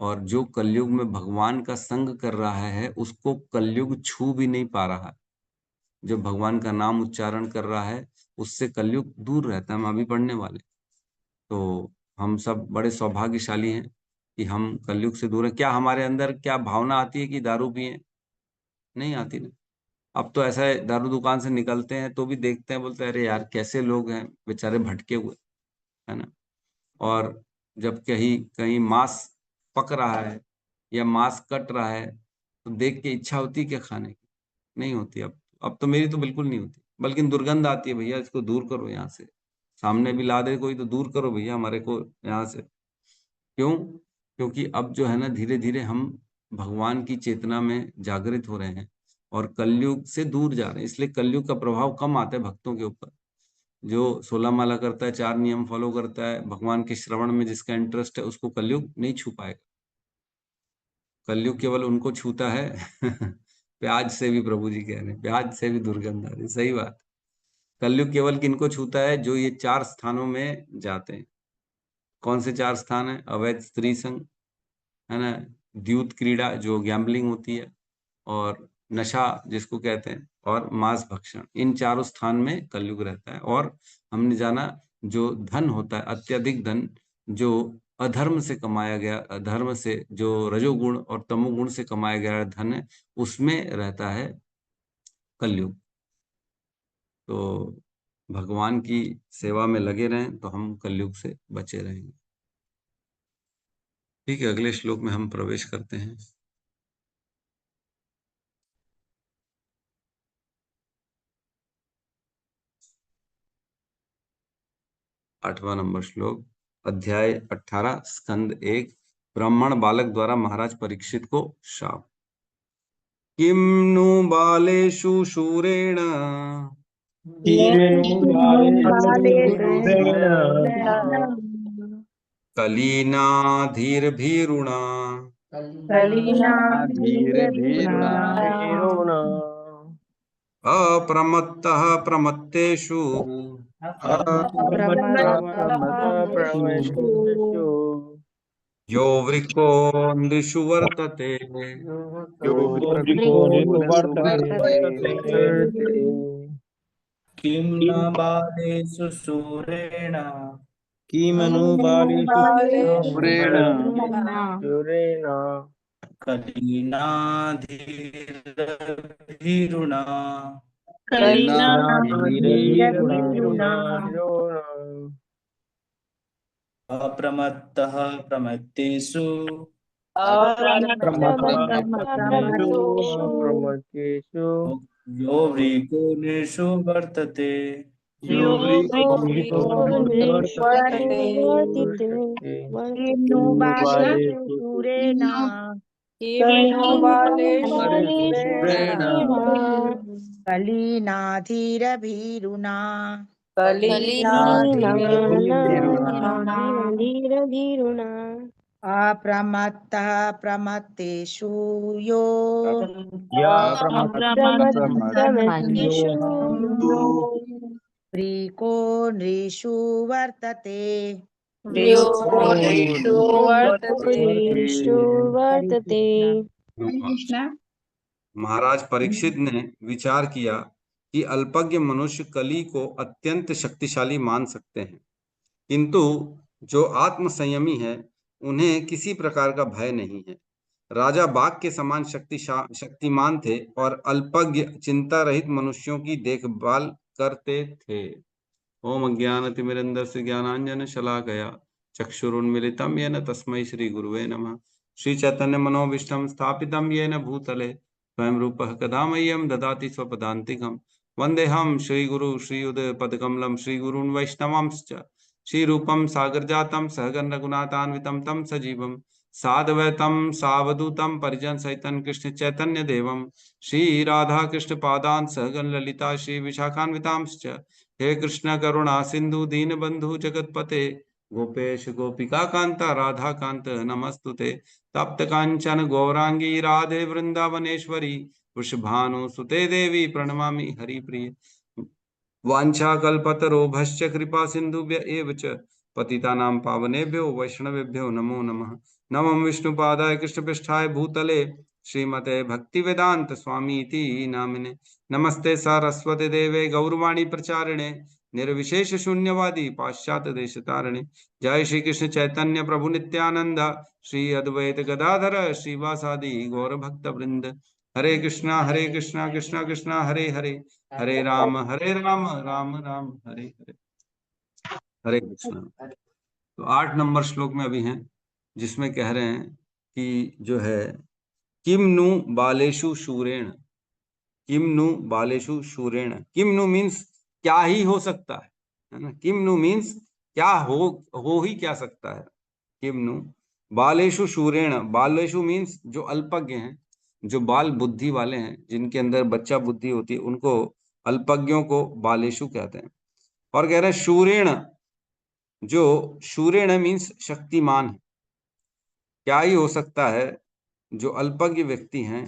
और जो कलयुग में भगवान का संग कर रहा है उसको कलयुग छू भी नहीं पा रहा। जो भगवान का नाम उच्चारण कर रहा है उससे कलयुग दूर रहता है। हम अभी पढ़ने वाले, तो हम सब बड़े सौभाग्यशाली हैं कि हम कलयुग से दूर है। क्या हमारे अंदर क्या भावना आती है कि दारू पिए? नहीं आती ना। अब तो ऐसा है, दारू दुकान से निकलते हैं तो भी देखते हैं, बोलते हैं अरे यार कैसे लोग हैं बेचारे भटके हुए, है ना। और जब कहीं कहीं मांस पक रहा है या मांस कट रहा है तो देख के इच्छा होती है क्या खाने की? नहीं होती। अब तो मेरी तो बिल्कुल नहीं होती, बल्कि दुर्गंध आती है, भैया इसको दूर करो यहाँ से। सामने भी ला दे कोई तो दूर करो भैया हमारे को यहाँ से। क्यों? क्योंकि अब जो है ना धीरे धीरे हम भगवान की चेतना में जागृत हो रहे हैं और कलयुग से दूर जा रहे हैं, इसलिए कलयुग का प्रभाव कम आता है भक्तों के ऊपर। जो 16 माला करता है, 4 नियम फॉलो करता है, भगवान के श्रवण में जिसका इंटरेस्ट है, उसको कलयुग नहीं छू पाएगा। कलयुग केवल उनको छूता है प्याज से भी, प्रभु जी कह रहे हैं प्याज से भी दुर्गंध आ रही। सही बात। कलयुग केवल किनको छूता है? जो ये 4 स्थानों में जाते हैं। कौन से 4 स्थान है? अवैध स्त्री संग, है ना, द्यूत क्रीड़ा जो गैम्बलिंग होती है, और नशा जिसको कहते हैं, और मांस भक्षण। इन चारों स्थान में कलयुग रहता है। और हमने जाना जो धन होता है, अत्यधिक धन जो अधर्म से कमाया गया, अधर्म से जो रजोगुण और तमोगुण से कमाया गया धन है, उसमें रहता है कलयुग। तो भगवान की सेवा में लगे रहें तो हम कलयुग से बचे रहेंगे। ठीक है, अगले श्लोक में हम प्रवेश करते हैं। आठवां नंबर श्लोक, अध्याय 18, स्कंद 1, ब्राह्मण बालक द्वारा महाराज परीक्षित को शाप। किम नु बालेषु शूरेण कलीनाधीर्भिरुणा अप्रमत्तः प्रमत्तेषु यो वृकोऽन्ध्रिषु वर्तते। किं न बालेषु शूरेण कलीनाधीर्भिरुणा अप्रमत्तः प्रमत्तेषु यो वृकोऽन्ध्रिषु वर्तते। कलीनाधीरभीरुना अप्रमत्तः प्रमत्तेषु यो वृको नृषु वर्तते। महाराज परीक्षित ने विचार किया कि अल्पज्ञ मनुष्य कली को अत्यंत शक्तिशाली मान सकते हैं, किंतु जो आत्म संयमी है उन्हें किसी प्रकार का भय नहीं है। राजा बाघ के समान शक्तिमान थे और अल्पज्ञ चिंता रहित मनुष्यों की देखभाल करते थे। ओम अज्ञानतिमिरन्धस्य ज्ञानांजन शलाकया चक्षुरुन्मीलितं येन तस्मै श्री गुरुवे नमः। श्री चैतन्य मनोभीष्टं स्थापितं येन भूतले स्वयं रूपः कदा मह्यं ददाति स्वपदान्तिकं। वन्देऽहं श्रीगुरु श्रीयुतपदकमलं श्रीगुरून् वैष्णवांश्च श्रीरूपं सागरजातं सहगण रघुनाथान्वितं तं सजीवं साद्वैतम सावधूतम परिजन सहितम कृष्ण चैतन्य देवम श्री राधा कृष्ण पादान सहगन ललिता श्री विशाखान्वितांश्च। हे कृष्ण करुणा सिंधु दीन बंधु जगतपते गोपेश गोपिका कांता राधा कांत नमस्तुते। तप्त कांचन गौरांगी राधे वृंदावनेश्वरी वृषभानु सुते देवी प्रणमामि हरिप्रिय। वाञ्छाकल्पतरुभ्यश्च कृपा सिन्धुभ्य एव च पतितानां पावनेभ्यो वैष्णवेभ्यो नमो नमः। नमः विष्णुपादाय कृष्णपृष्ठाय भूतले श्रीमते भक्तिवेदांत स्वामी इति नामिने। नमस्ते सरस्वती देवे गौरवाणी प्रचारिणे निर्विशेष शून्यवादी पाश्चात्य देशतारिणे। जय श्री कृष्ण चैतन्य प्रभु नित्यानंद श्री अद्वैत गदाधर श्रीवासादि गौर भक्त वृंद। हरे कृष्णा कृष्णा कृष्णा हरे हरे हरे राम राम राम हरे हरे। हरे कृष्णा। तो 8 नंबर श्लोक में अभी हैं, जिसमें कह रहे हैं कि जो है किम नु बालेषु शूरेण, किम नु बालेषु शूरेण। किम नु मीन्स क्या ही हो सकता है ना। किम नु मीन्स क्या हो ही क्या सकता है। किम नु बालेषु शूरेण। बालेषु मीन्स जो अल्पज्ञ हैं, जो बाल बुद्धि वाले हैं, जिनके अंदर बच्चा बुद्धि होती है, उनको अल्पज्ञों को बालेषु कहते हैं। और कह रहे हैं शूरेण, जो शूरेण मीन्स शक्तिमान है। क्या ही हो सकता है जो अल्पज्ञ व्यक्ति हैं,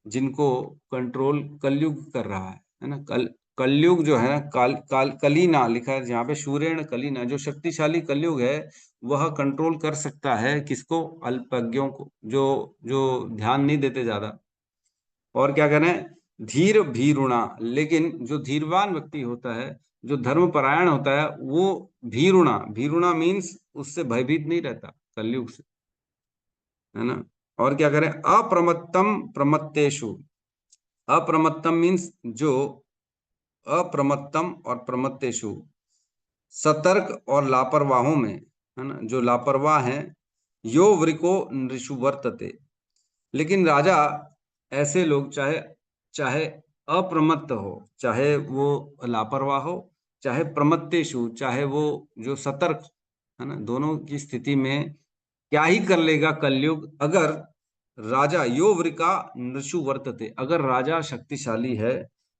जिनको कंट्रोल कलयुग कर रहा है ना। कलयुग जो है ना, कलीना लिखा है जहाँ पे, शूरेण कलीना, जो शक्तिशाली कलयुग है वह कंट्रोल कर सकता है किसको? अल्पज्ञों को, जो जो ध्यान नहीं देते ज्यादा। और क्या करें? धीर भीरुणा। लेकिन जो धीरवान व्यक्ति होता है, जो धर्मपरायण होता है, वो भीरुणा, भीरुणा मीन्स उससे भयभीत नहीं रहता कलयुग से, है ना। और क्या करें? अप्रमत्तम प्रमत्तेषु। अप्रमत्तम मीन्स जो अप्रमत्तम और प्रमत्तेषु, सतर्क और लापरवाहों में, है ना, जो लापरवाह हैं। यो वृको नृषु वर्तते। लेकिन राजा, ऐसे लोग चाहे अप्रमत्त हो, चाहे वो लापरवाह हो, चाहे प्रमत्तेषु, चाहे वो जो सतर्क, है ना, दोनों की स्थिति में क्या ही कर लेगा कलयुग। अगर राजा यो वृका नृषु वर्तते, अगर राजा शक्तिशाली है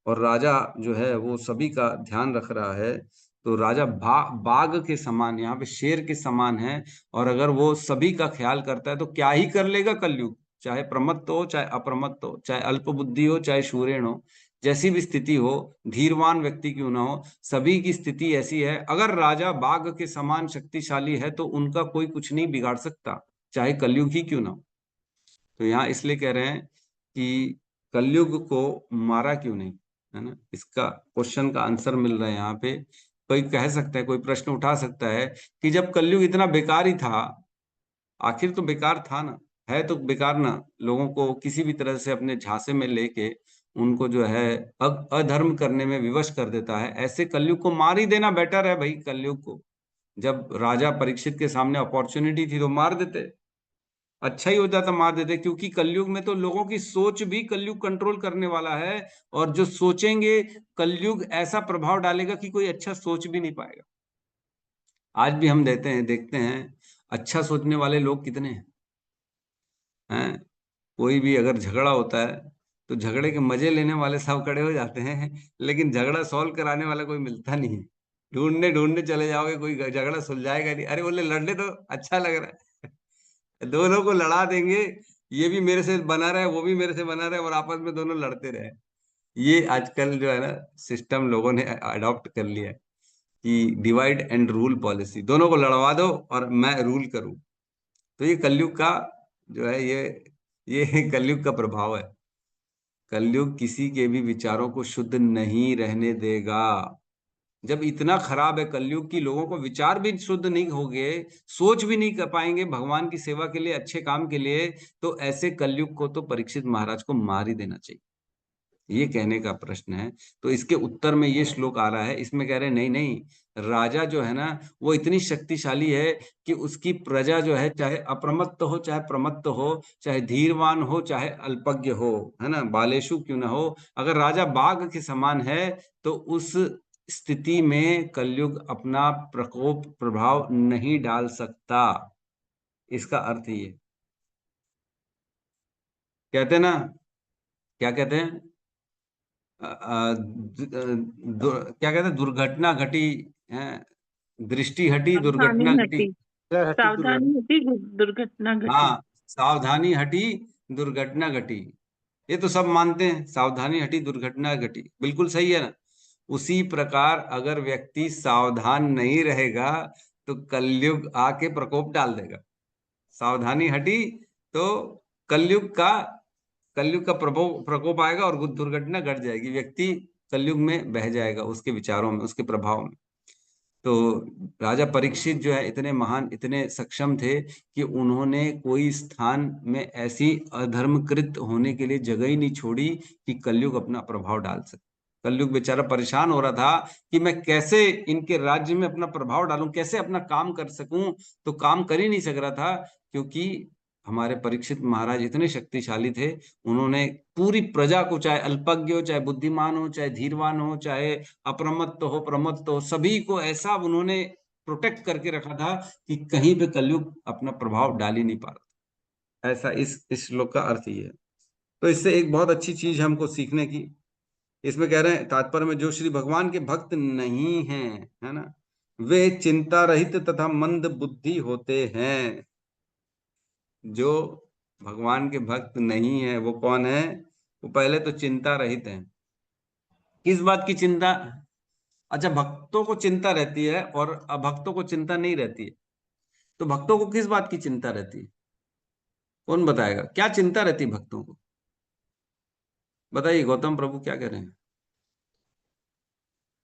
और राजा जो है वो सभी का ध्यान रख रहा है, तो राजा बाघ के समान, यहाँ पे शेर के समान है। और अगर वो सभी का ख्याल करता है तो क्या ही कर लेगा कलयुग। चाहे प्रमत्त हो, चाहे अप्रमत्त हो, चाहे अल्प बुद्धि हो, चाहे शूरेण हो, जैसी भी स्थिति हो, धीरवान व्यक्ति क्यों ना हो, सभी की स्थिति ऐसी है। अगर राजा बाघ के समान शक्तिशाली है तो उनका कोई कुछ नहीं बिगाड़ सकता, चाहे कलयुग ही क्यों ना हो। तो यहाँ इसलिए कह रहे हैं कि कलयुग को मारा क्यों नहीं, है ना। इसका क्वेश्चन का आंसर मिल रहा है यहाँ पे। कोई कह सकता है, कोई प्रश्न उठा सकता है कि जब कलयुग इतना बेकार ही था, आखिर तो बेकार था ना, है तो बेकार ना, लोगों को किसी भी तरह से अपने झांसे में लेके उनको जो है अधर्म करने में विवश कर देता है। ऐसे कलयुग को मार ही देना बेटर है भाई। कलयुग को जब राजा परीक्षित के सामने अपॉर्चुनिटी थी तो मार देते, अच्छा ही हो जाता मार देते। क्योंकि कलयुग में तो लोगों की सोच भी कलयुग कंट्रोल करने वाला है, और जो सोचेंगे कलयुग ऐसा प्रभाव डालेगा कि कोई अच्छा सोच भी नहीं पाएगा। आज भी हम देखते हैं अच्छा सोचने वाले लोग कितने हैं। कोई भी अगर झगड़ा होता है तो झगड़े के मजे लेने वाले सब खड़े हो जाते हैं, लेकिन झगड़ा सॉल्व कराने वाला कोई मिलता नहीं है। ढूंढने ढूंढने चले जाओगे, कोई झगड़ा सुलझाएगा नहीं। अरे बोले लड़ने तो अच्छा लग रहा है, दोनों को लड़ा देंगे, ये भी मेरे से बना रहा है, वो भी मेरे से बना रहा है, और आपस में दोनों लड़ते रहे। ये आजकल जो है ना सिस्टम लोगों ने अडॉप्ट कर लिया है कि डिवाइड एंड रूल पॉलिसी, दोनों को लड़वा दो और मैं रूल करूं। तो ये कलयुग का जो है, ये कलयुग का प्रभाव है। कलयुग किसी के भी विचारों को शुद्ध नहीं रहने देगा। जब इतना खराब है कलयुग की, लोगों को विचार भी शुद्ध नहीं होंगे, सोच भी नहीं कर पाएंगे भगवान की सेवा के लिए, अच्छे काम के लिए, तो ऐसे कलयुग को तो परीक्षित महाराज को मार ही देना चाहिए। ये कहने का प्रश्न है। तो इसके उत्तर में ये श्लोक आ रहा है। इसमें कह रहे हैं नहीं नहीं, राजा जो है ना वो इतनी शक्तिशाली है कि उसकी प्रजा जो है, चाहे अप्रमत्त हो, चाहे प्रमत्त हो, चाहे धीरवान हो, चाहे अल्पज्ञ हो, है ना, बालेशु क्यों ना हो, अगर राजा बाघ के समान है तो उस स्थिति में कलयुग अपना प्रकोप प्रभाव नहीं डाल सकता। इसका अर्थ ये। कहते हैं ना, क्या कहते हैं, क्या कहते हैं, दुर्घटना घटी है, दृष्टि हटी सावधानी दुर्घटना घटी। हटी, सावधानी हटी, दुर्घटना घटी। हाँ, सावधानी हटी दुर्घटना घटी, ये तो सब मानते हैं, सावधानी हटी दुर्घटना घटी, बिल्कुल सही है ना। उसी प्रकार अगर व्यक्ति सावधान नहीं रहेगा तो कलयुग आके प्रकोप डाल देगा। सावधानी हटी तो कलयुग का प्रकोप आएगा और दुर्घटना घट जाएगी, व्यक्ति कलयुग में बह जाएगा उसके विचारों में, उसके प्रभाव में। तो राजा परीक्षित जो है इतने महान, इतने सक्षम थे कि उन्होंने कोई स्थान में ऐसी अधर्मकृत होने के लिए जगह ही नहीं छोड़ी कि कलयुग अपना प्रभाव डाल सके। कलयुग बेचारा परेशान हो रहा था कि मैं कैसे इनके राज्य में अपना प्रभाव डालूं, कैसे अपना काम कर सकूं, तो काम कर ही नहीं सक रहा था, क्योंकि हमारे परीक्षित महाराज इतने शक्तिशाली थे। उन्होंने पूरी प्रजा को, चाहे अल्पज्ञ हो, चाहे बुद्धिमान हो, चाहे धीरवान हो, चाहे अप्रमत्त हो, प्रमत्त हो, सभी को ऐसा उन्होंने प्रोटेक्ट करके रखा था कि कहीं पे कलयुग अपना प्रभाव डाल ही नहीं पा रहा। ऐसा इस श्लोक का अर्थ ही है। तो इससे एक बहुत अच्छी चीज हमको सीखने की, इसमें कह रहे हैं तात्पर्य में, जो श्री भगवान के भक्त नहीं हैं, है ना, वे चिंता रहित तथा मंद बुद्धि होते हैं। जो भगवान के भक्त नहीं है वो कौन है? वो पहले तो चिंता रहित हैं। किस बात की चिंता? अच्छा, भक्तों को चिंता रहती है और अभक्तों को चिंता नहीं रहती है। तो भक्तों को किस बात की चिंता रहती है? कौन बताएगा, क्या चिंता रहती है भक्तों को? बताइए गौतम प्रभु, क्या कह रहे हैं?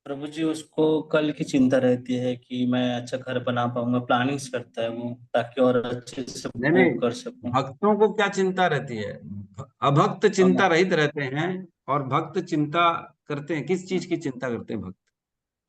प्रभु जी, उसको कल की चिंता रहती है कि मैं अच्छा घर बना पाऊंगा, प्लानिंग्स करता है वो, ताकि और अच्छे से नहीं वो नहीं, कर सकूं। भक्तों को क्या चिंता रहती है? अभक्त चिंता रहित रहते हैं और भक्त चिंता करते हैं। किस चीज की चिंता करते हैं भक्त?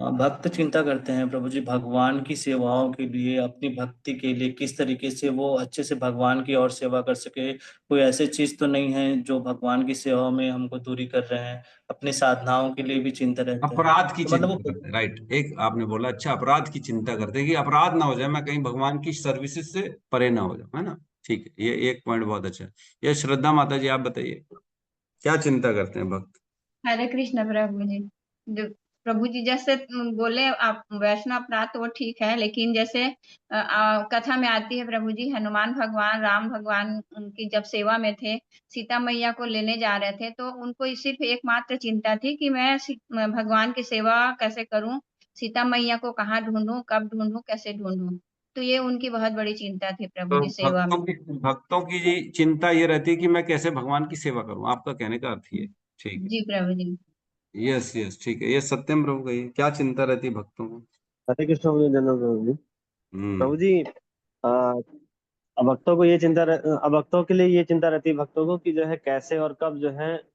भक्त चिंता करते हैं प्रभु जी, भगवान की सेवाओं के लिए, अपनी भक्ति के लिए, किस तरीके से वो अच्छे से भगवान की और सेवा कर सके। कोई ऐसी चीज तो नहीं है जो भगवान की सेवा में हमको दूरी कर रहे हैं। अपनी साधनाओं के लिए भी चिंता रहते हैं, अपराध की तो मतलब चिंता वो। करते हैं, राइट। एक आपने बोला, अच्छा, अपराध की चिंता करते हैं कि अपराध ना हो जाए, मैं कहीं भगवान की सर्विसेज से परे ना हो जाऊं, है ना। ठीक है, ये एक पॉइंट बहुत अच्छा है। ये श्रद्धा माता जी, आप बताइए क्या चिंता करते हैं भक्त? हरे कृष्ण प्रभु जी। जो प्रभु जी जैसे बोले, आप वैष्णव अपराध तो वो ठीक है, लेकिन जैसे कथा में आती है प्रभु जी, हनुमान भगवान, राम भगवान उनकी जब सेवा में थे, सीता मैया को लेने जा रहे थे, तो उनको सिर्फ एकमात्र चिंता थी कि मैं भगवान की सेवा कैसे करूं, सीता मैया को कहाँ ढूंढूं, कब ढूंढूं, कैसे ढूंढूं। तो ये उनकी बहुत बड़ी चिंता थी प्रभु तो जी सेवा में। भक्तों की जी चिंता ये रहती है कि मैं कैसे भगवान की सेवा करूं, आपका कहने का अर्थ ये। ठीक है, जी प्रभु जी। यस यस, ठीक है, ये सत्यम प्रभु का, ये क्या चिंता रहती है भक्तों को? हरे कृष्ण जनरल प्रभु जी। हम्म। प्रभु जी, अभक्तों को ये अभक्तों के लिए ये चिंता रहती है भक्तों को कि जो है कैसे और कब जो है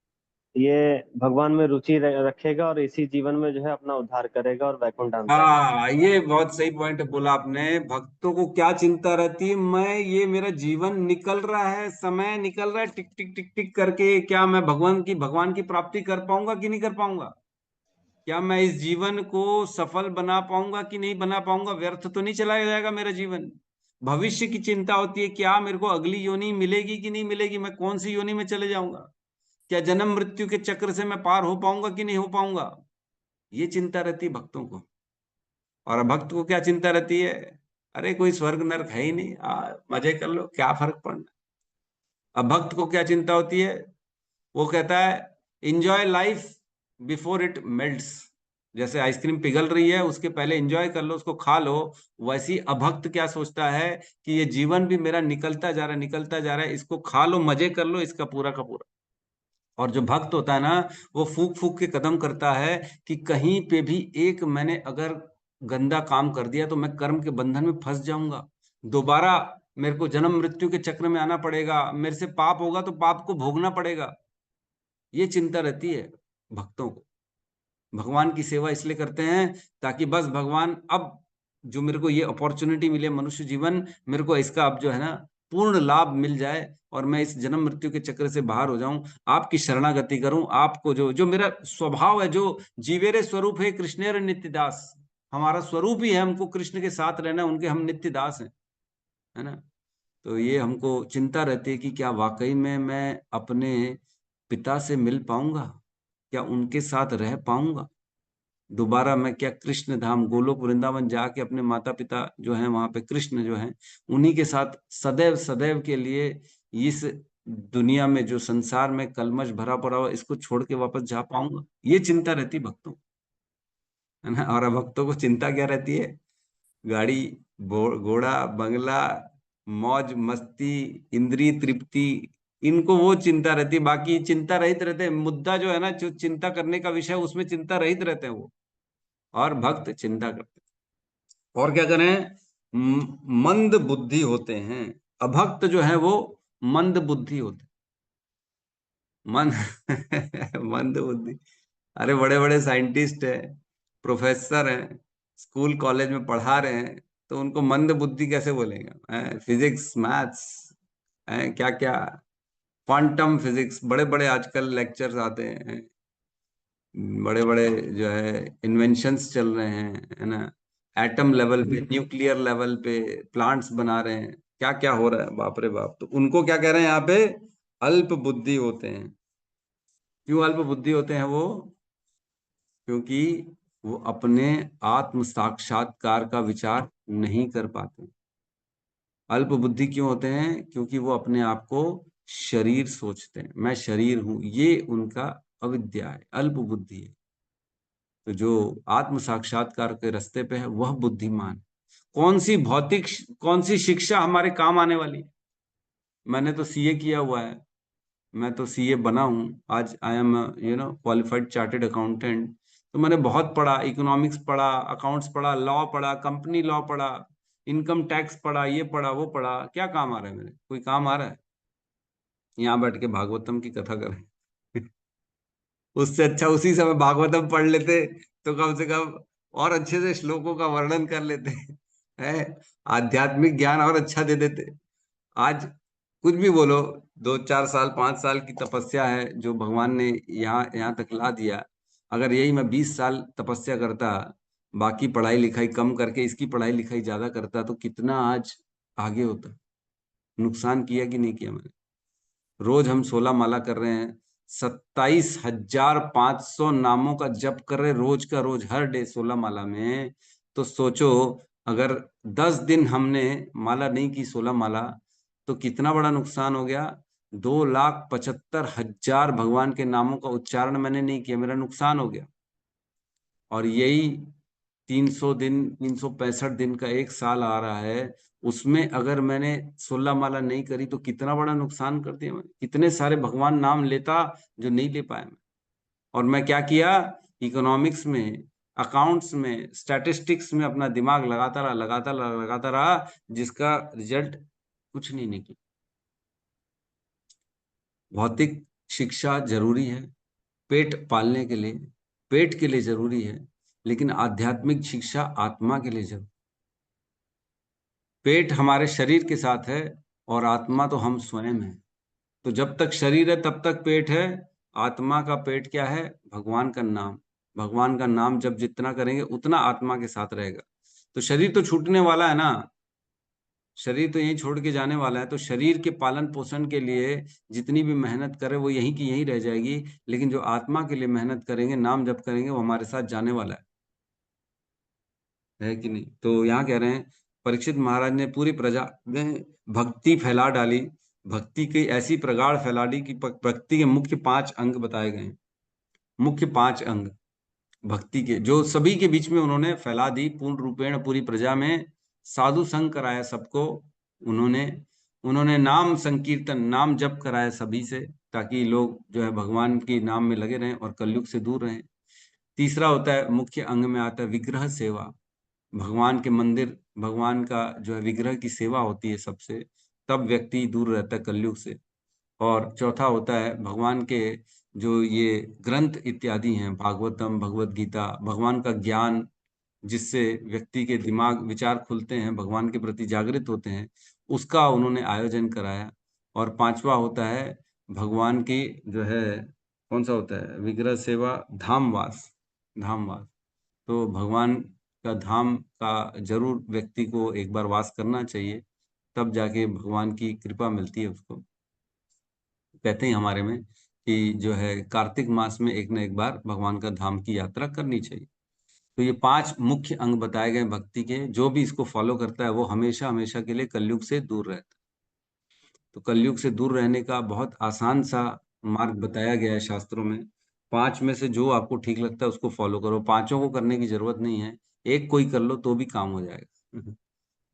ये भगवान में रुचि रखेगा और इसी जीवन में जो है अपना उद्धार करेगा और वैकुंठ धाम जाएगा। हाँ, ये बहुत सही पॉइंट बोला आपने। भक्तों को क्या चिंता रहती है, मैं, ये मेरा जीवन निकल रहा है, समय निकल रहा है टिक टिक टिक टिक करके, क्या मैं भगवान की प्राप्ति कर पाऊंगा कि नहीं कर पाऊंगा? क्या मैं इस जीवन को सफल बना पाऊंगा कि नहीं बना पाऊंगा? व्यर्थ तो नहीं चला जाएगा मेरा जीवन? भविष्य की चिंता होती है, क्या मेरे को अगली योनि मिलेगी कि नहीं मिलेगी, मैं कौन सी योनि में चले जाऊंगा, क्या जन्म मृत्यु के चक्र से मैं पार हो पाऊंगा कि नहीं हो पाऊंगा? ये चिंता रहती है भक्तों को। और भक्त को क्या चिंता रहती है? अरे कोई स्वर्ग नरक है ही नहीं, मजे कर लो, क्या फर्क पड़ना। अब भक्त को क्या चिंता होती है? वो कहता है enjoy life before it melts. जैसे आइसक्रीम पिघल रही है, उसके पहले एंजॉय कर लो, उसको खा लो। वैसी अभक्त क्या सोचता है कि ये जीवन भी मेरा निकलता जा रहा है, निकलता जा रहा है, इसको खा लो, मजे कर लो इसका पूरा का पूरा। और जो भक्त होता है ना, वो फूक फूक के कदम करता है कि कहीं पे भी एक मैंने अगर गंदा काम कर दिया तो मैं कर्म के बंधन में फंस जाऊंगा, दोबारा मेरे को जन्म मृत्यु के चक्र में आना पड़ेगा, मेरे से पाप होगा तो पाप को भोगना पड़ेगा। ये चिंता रहती है भक्तों को। भगवान की सेवा इसलिए करते हैं ताकि बस भगवान, अब जो मेरे को ये अपॉर्चुनिटी मिले मनुष्य जीवन, मेरे को इसका अब जो है ना पूर्ण लाभ मिल जाए और मैं इस जन्म मृत्यु के चक्र से बाहर हो जाऊं, आपकी शरणागति करूं, आपको जो जो मेरा स्वभाव है, जो जीवेरे स्वरूप है कृष्णेर नित्य दास, हमारा स्वरूप ही है हमको कृष्ण के साथ रहना, उनके हम नित्य दास हैं, है ना। तो ये हमको चिंता रहती है कि क्या वाकई में मैं अपने पिता से मिल पाऊंगा, क्या उनके साथ रह पाऊंगा दोबारा। मैं क्या कृष्ण धाम गोलोक वृंदावन जाके अपने माता पिता जो हैं वहां पे कृष्ण जो हैं उन्हीं के साथ सदैव सदैव के लिए इस दुनिया में जो संसार में कलमश भरा पड़ा हुआ इसको छोड़ के वापस जा पाऊंगा, ये चिंता रहती भक्तों, है ना। और भक्तों को चिंता क्या रहती है? गाड़ी, घोड़ा, बंगला, मौज मस्ती, इंद्रिय तृप्ति, इनको वो चिंता रहती है। बाकी चिंता रहित रहते हैं, मुद्दा जो है ना, जो चिंता करने का विषय उसमें चिंता रहित रहते हैं वो, और भक्त चिंता करते हैं। और क्या करें? मंद बुद्धि होते हैं। अभक्त जो है वो मंद बुद्धि होते हैं। मंद मंद बुद्धि, अरे बड़े बड़े साइंटिस्ट हैं, प्रोफेसर हैं, स्कूल कॉलेज में पढ़ा रहे हैं, तो उनको मंद बुद्धि कैसे बोलेगा? फिजिक्स, मैथ्स, क्या क्या, क्वांटम फिजिक्स, बड़े बड़े आजकल लेक्चर्स आते हैं, बड़े बड़े जो है इन्वेंशंस चल रहे हैं, है ना। एटम लेवल पे, न्यूक्लियर लेवल पे प्लांट्स बना रहे हैं, क्या क्या हो रहा है, बाप रे बाप। तो उनको क्या कह रहे हैं यहाँ पे? अल्प बुद्धि होते हैं। क्यों अल्प बुद्धि होते हैं वो? क्योंकि वो अपने आत्म साक्षात्कार का विचार नहीं कर पाते। अल्प बुद्धि क्यों होते हैं? क्योंकि वो अपने आप को शरीर सोचते हैं, मैं शरीर हूं, ये उनका अविद्या है, अल्प बुद्धि है। तो जो आत्म साक्षात्कार के रास्ते पे है वह बुद्धिमान। कौन सी शिक्षा हमारे काम आने वाली है? मैंने तो सीए किया हुआ है, मैं तो सीए बना हूं आज, I am qualified chartered accountant. तो मैंने बहुत पढ़ा, इकोनॉमिक्स पढ़ा, अकाउंट्स पढ़ा, लॉ पढ़ा, कंपनी लॉ पढ़ा, इनकम टैक्स पढ़ा, ये पढ़ा वो पढ़ा। क्या काम आ रहा है मेरे? कोई काम आ रहा है? यहाँ बैठ के भागवतम की कथा करें उससे अच्छा उसी समय भागवतम पढ़ लेते तो कम से कम और अच्छे से श्लोकों का वर्णन कर लेते हैं, आध्यात्मिक ज्ञान और अच्छा दे देते। आज कुछ भी बोलो, 2 4 साल 5 साल की तपस्या है जो भगवान ने यहाँ यहाँ तक ला दिया। अगर यही मैं 20 साल तपस्या करता, बाकी पढ़ाई लिखाई कम करके इसकी पढ़ाई लिखाई ज्यादा करता, तो कितना आज आगे होता। नुकसान किया कि नहीं किया मैंने? रोज हम 16 माला कर रहे हैं, 27,500 नामों का जप कर रहे, रोज का रोज, हर डे 16 माला में। तो सोचो, अगर 10 दिन हमने माला नहीं की, 16 माला, तो कितना बड़ा नुकसान हो गया। 2,75,000 भगवान के नामों का उच्चारण मैंने नहीं किया, मेरा नुकसान हो गया। और यही 300 दिन, 365 दिन का एक साल आ रहा है, उसमें अगर मैंने 16 माला नहीं करी तो कितना बड़ा नुकसान कर दिया मैंने। कितने सारे भगवान नाम लेता जो नहीं ले पाया मैं। और मैं क्या किया? इकोनॉमिक्स में, अकाउंट्स में, स्टैटिस्टिक्स में अपना दिमाग लगाता रहा, जिसका रिजल्ट कुछ नहीं निकला। भौतिक शिक्षा जरूरी है पेट पालने के लिए, पेट के लिए जरूरी है, लेकिन आध्यात्मिक शिक्षा आत्मा के लिए जरूरी। पेट हमारे शरीर के साथ है और आत्मा तो हम स्वयं हैं। तो जब तक शरीर है तब तक पेट है। आत्मा का पेट क्या है? भगवान का नाम। भगवान का नाम जब जितना करेंगे उतना आत्मा के साथ रहेगा। तो शरीर तो छूटने वाला है ना, शरीर तो यहीं छोड़ के जाने वाला है। तो शरीर के पालन पोषण के लिए जितनी भी मेहनत करे वो यहीं की यहीं रह जाएगी, लेकिन जो आत्मा के लिए मेहनत करेंगे, नाम जप करेंगे, वो हमारे साथ जाने वाला है कि नहीं? तो यहाँ कह रहे हैं परीक्षित महाराज ने पूरी प्रजा में भक्ति फैला डाली, भक्ति की ऐसी प्रगाढ़ फैला दी कि भक्ति के मुख्य 5 अंग बताए गए हैं। मुख्य 5 अंग भक्ति के, जो सभी के बीच में उन्होंने फैला दी पूर्ण रूपेण पूरी प्रजा में। साधु संग कराया सबको उन्होंने, उन्होंने नाम संकीर्तन, नाम जप कराया सभी से, ताकि लोग जो है भगवान के नाम में लगे रहें और कलयुग से दूर रहें। तीसरा होता है, मुख्य अंग में आता है विग्रह सेवा। भगवान के मंदिर, भगवान का जो है विग्रह की सेवा होती है सबसे, तब व्यक्ति दूर रहता है कलयुग से। और चौथा होता है भगवान के जो ये ग्रंथ इत्यादि हैं, भागवतम, भगवत गीता, भगवान का ज्ञान, जिससे व्यक्ति के दिमाग विचार खुलते हैं, भगवान के प्रति जागृत होते हैं, उसका उन्होंने आयोजन कराया। और पांचवा होता है भगवान की जो है, कौन सा होता है? विग्रह सेवा, धामवास। धामवास, तो भगवान का धाम का जरूर व्यक्ति को एक बार वास करना चाहिए, तब जाके भगवान की कृपा मिलती है उसको। कहते हैं हमारे में कि जो है कार्तिक मास में एक न एक बार भगवान का धाम की यात्रा करनी चाहिए। तो ये 5 मुख्य अंग बताए गए भक्ति के, जो भी इसको फॉलो करता है वो हमेशा हमेशा के लिए कलयुग से दूर रहता है। तो कलयुग से दूर रहने का बहुत आसान सा मार्ग बताया गया है शास्त्रों में। 5 में से जो आपको ठीक लगता है उसको फॉलो करो, पांचों को करने की जरूरत नहीं है, एक कोई कर लो तो भी काम हो जाएगा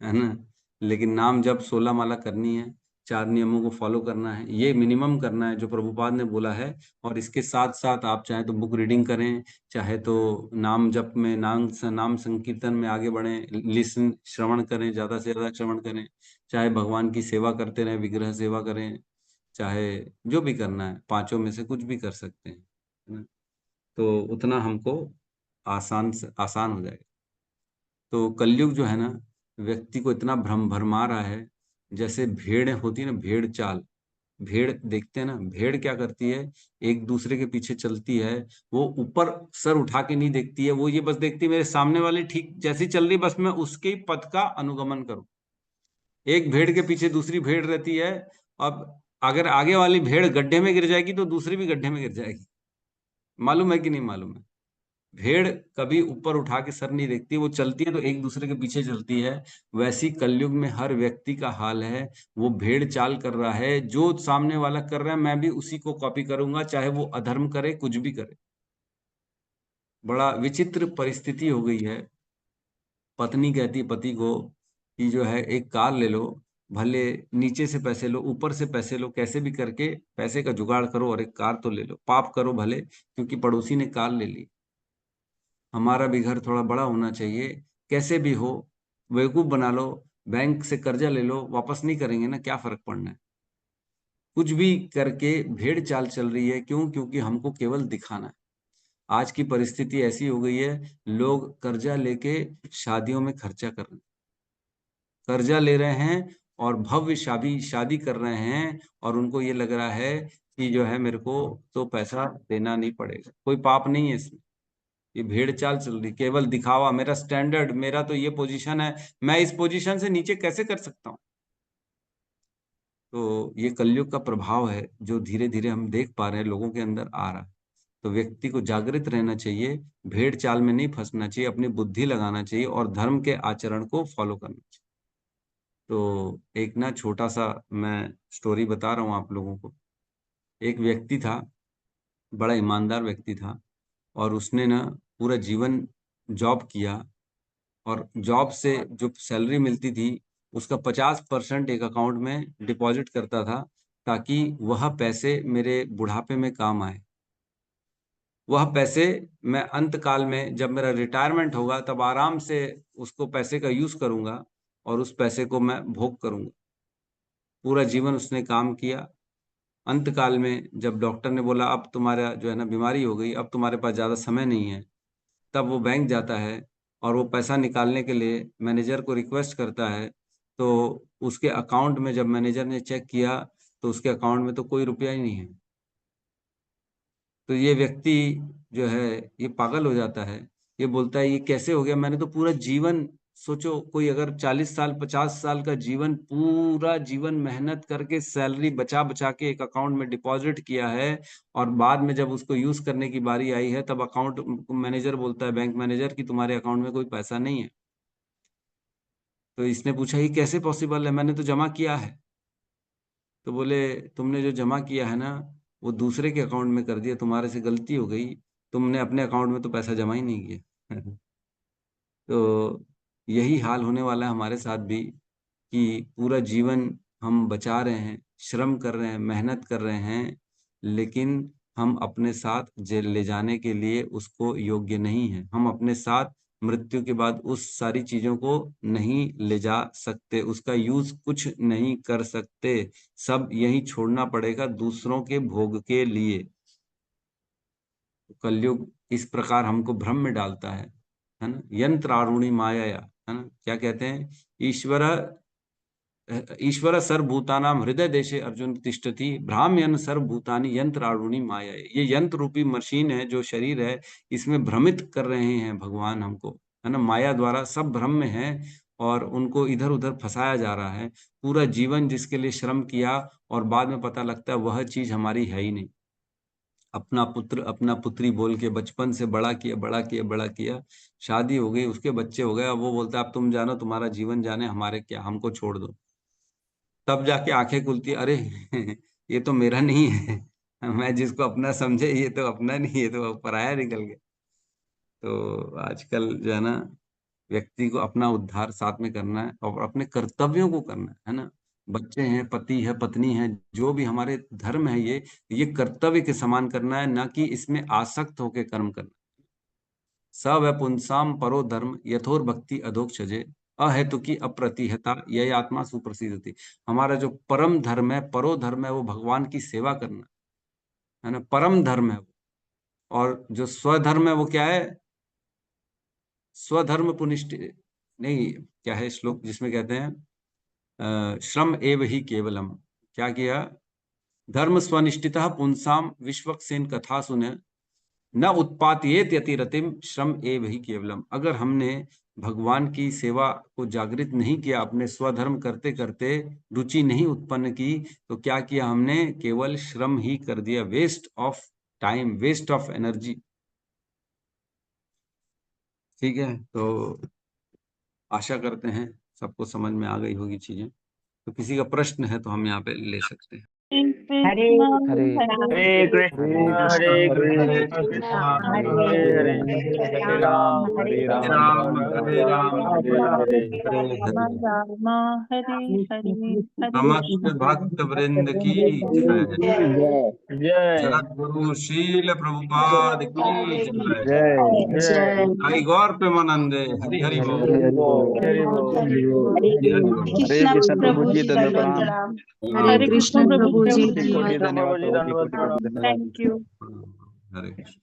है ना। लेकिन नाम जब 16 माला करनी है, 4 नियमों को फॉलो करना है, ये मिनिमम करना है जो प्रभुपाद ने बोला है। और इसके साथ साथ आप चाहे तो बुक रीडिंग करें, चाहे तो नाम जप में, नाम संकीर्तन में आगे बढ़ें, लिसन श्रवण करें, ज्यादा से ज्यादा श्रवण करें, चाहे भगवान की सेवा करते रहें, विग्रह सेवा करें, चाहे जो भी करना है, पांचों में से कुछ भी कर सकते हैं, है ना। तो उतना हमको आसान हो जाएगा। तो कलयुग जो है ना, व्यक्ति को इतना भरमा रहा है, जैसे भेड़ होती है ना, भेड़ चाल। भेड़ देखते हैं ना, भेड़ क्या करती है, एक दूसरे के पीछे चलती है, वो ऊपर सर उठा के नहीं देखती है, वो ये बस देखती है मेरे सामने वाले ठीक जैसी चल रही, बस मैं उसके ही पथ का अनुगमन करूं। एक भेड़ के पीछे दूसरी भेड़ रहती है, अब अगर आगे वाली भेड़ गड्ढे में गिर जाएगी तो दूसरी भी गड्ढे में गिर जाएगी। मालूम है कि नहीं मालूम है। भेड़ कभी ऊपर उठा के सर नहीं देखती, वो चलती है तो एक दूसरे के पीछे चलती है। वैसी कलयुग में हर व्यक्ति का हाल है, वो भेड़ चाल कर रहा है, जो सामने वाला कर रहा है मैं भी उसी को कॉपी करूंगा, चाहे वो अधर्म करे, कुछ भी करे। बड़ा विचित्र परिस्थिति हो गई है। पत्नी कहती है पति को कि जो है एक कार ले लो, भले नीचे से पैसे लो, ऊपर से पैसे लो, कैसे भी करके पैसे का जुगाड़ करो और एक कार तो ले लो, पाप करो भले, क्योंकि पड़ोसी ने कार ले ली। हमारा भी घर थोड़ा बड़ा होना चाहिए, कैसे भी हो बेवकूफ बना लो, बैंक से कर्जा ले लो, वापस नहीं करेंगे ना, क्या फर्क पड़ना है। कुछ भी करके भेड़ चाल चल रही है, क्यों? क्योंकि हमको केवल दिखाना है। आज की परिस्थिति ऐसी हो गई है, लोग कर्जा लेके शादियों में खर्चा कर रहे हैं, कर्जा ले रहे हैं और भव्य शादी शादी कर रहे हैं, और उनको ये लग रहा है कि जो है मेरे को तो पैसा देना नहीं पड़ेगा, कोई पाप नहीं है इसमें। ये भेड़ चाल चल रही, केवल दिखावा, मेरा स्टैंडर्ड, मेरा तो ये पोजीशन है, मैं इस पोजीशन से नीचे कैसे कर सकता हूँ। तो ये कलयुग का प्रभाव है जो धीरे धीरे हम देख पा रहे हैं लोगों के अंदर आ रहा है। तो व्यक्ति को जागृत रहना चाहिए, भेड़ चाल में नहीं फंसना चाहिए, अपनी बुद्धि लगाना चाहिए और धर्म के आचरण को फॉलो करना चाहिए। तो एक ना छोटा सा मैं स्टोरी बता रहा हूँ आप लोगों को। एक व्यक्ति था, बड़ा ईमानदार व्यक्ति था, और उसने ना पूरा जीवन जॉब किया, और जॉब से जो सैलरी मिलती थी उसका 50% एक अकाउंट में डिपॉजिट करता था, ताकि वह पैसे मेरे बुढ़ापे में काम आए। वह पैसे मैं अंत काल में जब मेरा रिटायरमेंट होगा तब आराम से उसको पैसे का यूज करूंगा और उस पैसे को मैं भोग करूंगा। पूरा जीवन उसने काम किया। अंत काल में जब डॉक्टर ने बोला अब तुम्हारा जो है ना बीमारी हो गई, अब तुम्हारे पास ज्यादा समय नहीं है, तब वो बैंक जाता है और वो पैसा निकालने के लिए मैनेजर को रिक्वेस्ट करता है। तो उसके अकाउंट में जब मैनेजर ने चेक किया तो उसके अकाउंट में तो कोई रुपया ही नहीं है। तो ये व्यक्ति जो है ये पागल हो जाता है, ये बोलता है ये कैसे हो गया, मैंने तो पूरा जीवन, सोचो कोई अगर 40 साल 50 साल का जीवन, पूरा जीवन मेहनत करके सैलरी बचा बचा के एक अकाउंट में डिपॉजिट किया है, और बाद में जब उसको यूज करने की बारी आई है तब अकाउंट मैनेजर बोलता है, बैंक मैनेजर, कि तुम्हारे अकाउंट में कोई पैसा नहीं है। तो इसने पूछा ये कैसे पॉसिबल है, मैंने तो जमा किया है। तो बोले तुमने जो जमा किया है ना वो दूसरे के अकाउंट में कर दिया, तुम्हारे से गलती हो गई, तुमने अपने अकाउंट में तो पैसा जमा ही नहीं किया तो यही हाल होने वाला है हमारे साथ भी, कि पूरा जीवन हम बचा रहे हैं, श्रम कर रहे हैं, मेहनत कर रहे हैं, लेकिन हम अपने साथ ले जाने के लिए उसको योग्य नहीं है। हम अपने साथ मृत्यु के बाद उस सारी चीजों को नहीं ले जा सकते, उसका यूज कुछ नहीं कर सकते, सब यही छोड़ना पड़ेगा दूसरों के भोग के लिए। कलयुग इस प्रकार हमको भ्रम में डालता है ना। यंत्रारूणी माया, है ना, क्या कहते हैं, ईश्वर सर्वभूतानाम हृदय देशे अर्जुन तिष्ठति भ्राम्यन सर्वभूतानि यंत्रारूणी माया। ये यंत्र रूपी मशीन है, जो शरीर है, इसमें भ्रमित कर रहे हैं भगवान हमको, है ना, माया द्वारा सब भ्रम में है। और उनको इधर उधर फंसाया जा रहा है। पूरा जीवन जिसके लिए श्रम किया और बाद में पता लगता है वह चीज हमारी है ही नहीं। अपना पुत्र अपना पुत्री बोल के बचपन से बड़ा किया बड़ा किया बड़ा किया, शादी हो गई, उसके बच्चे हो गए, अब वो बोलता है अब तुम जानो, तुम्हारा जीवन जाने, हमारे क्या, हमको छोड़ दो। तब जाके आंखें खुलती है, अरे ये तो मेरा नहीं है, मैं जिसको अपना समझे ये तो अपना नहीं, ये तो पराया निकल गया। तो आजकल जो है ना, व्यक्ति को अपना उद्धार साथ में करना है और अपने कर्तव्यों को करना है ना। बच्चे हैं, पति है, पत्नी है, जो भी हमारे धर्म है, ये कर्तव्य के समान करना है, ना कि इसमें आसक्त होकर कर्म करना। सब है पुंसाम परो धर्म यथोर भक्ति अधोक्षजे अहेतुकी अप्रतिहता यह आत्मा सुप्रसिद्धति। हमारा जो परम धर्म है, परो धर्म है, वो भगवान की सेवा करना है ना, परम धर्म है वो। और जो स्वधर्म है वो क्या है? स्वधर्म पुनिष्ठ नहीं, क्या है श्लोक जिसमें कहते हैं श्रम एव ही केवलम, क्या किया? धर्म स्वनिष्ठितः पुंसाम विश्वक्सेन कथा सुने न उत्पातयेत यतिरतिम श्रम एव ही केवलम। अगर हमने भगवान की सेवा को जागृत नहीं किया, अपने स्वधर्म करते करते रुचि नहीं उत्पन्न की, तो क्या किया हमने? केवल श्रम ही कर दिया, waste of time, waste of energy. ठीक है, तो आशा करते हैं सबको समझ में आ गई होगी चीजें। तो किसी का प्रश्न है तो हम यहाँ पे ले सकते हैं। हरे हरे कृष्ण हरे कृष्ण हरे हरे राम हरे राम हरे राम हरे हरे राम राम हरे हरे समस्त भक्त वृंद की जय। जय सद्गुरु शील प्रभुपाद की जय। जय जय आई गौर प्रेमानंदे हरि हरि बोल। हरि बोल कृष्ण प्रभु जी दंडवत प्रणाम। हरे कृष्ण प्रभु जी धन्यवाद। Thank you. हरे कृष्ण।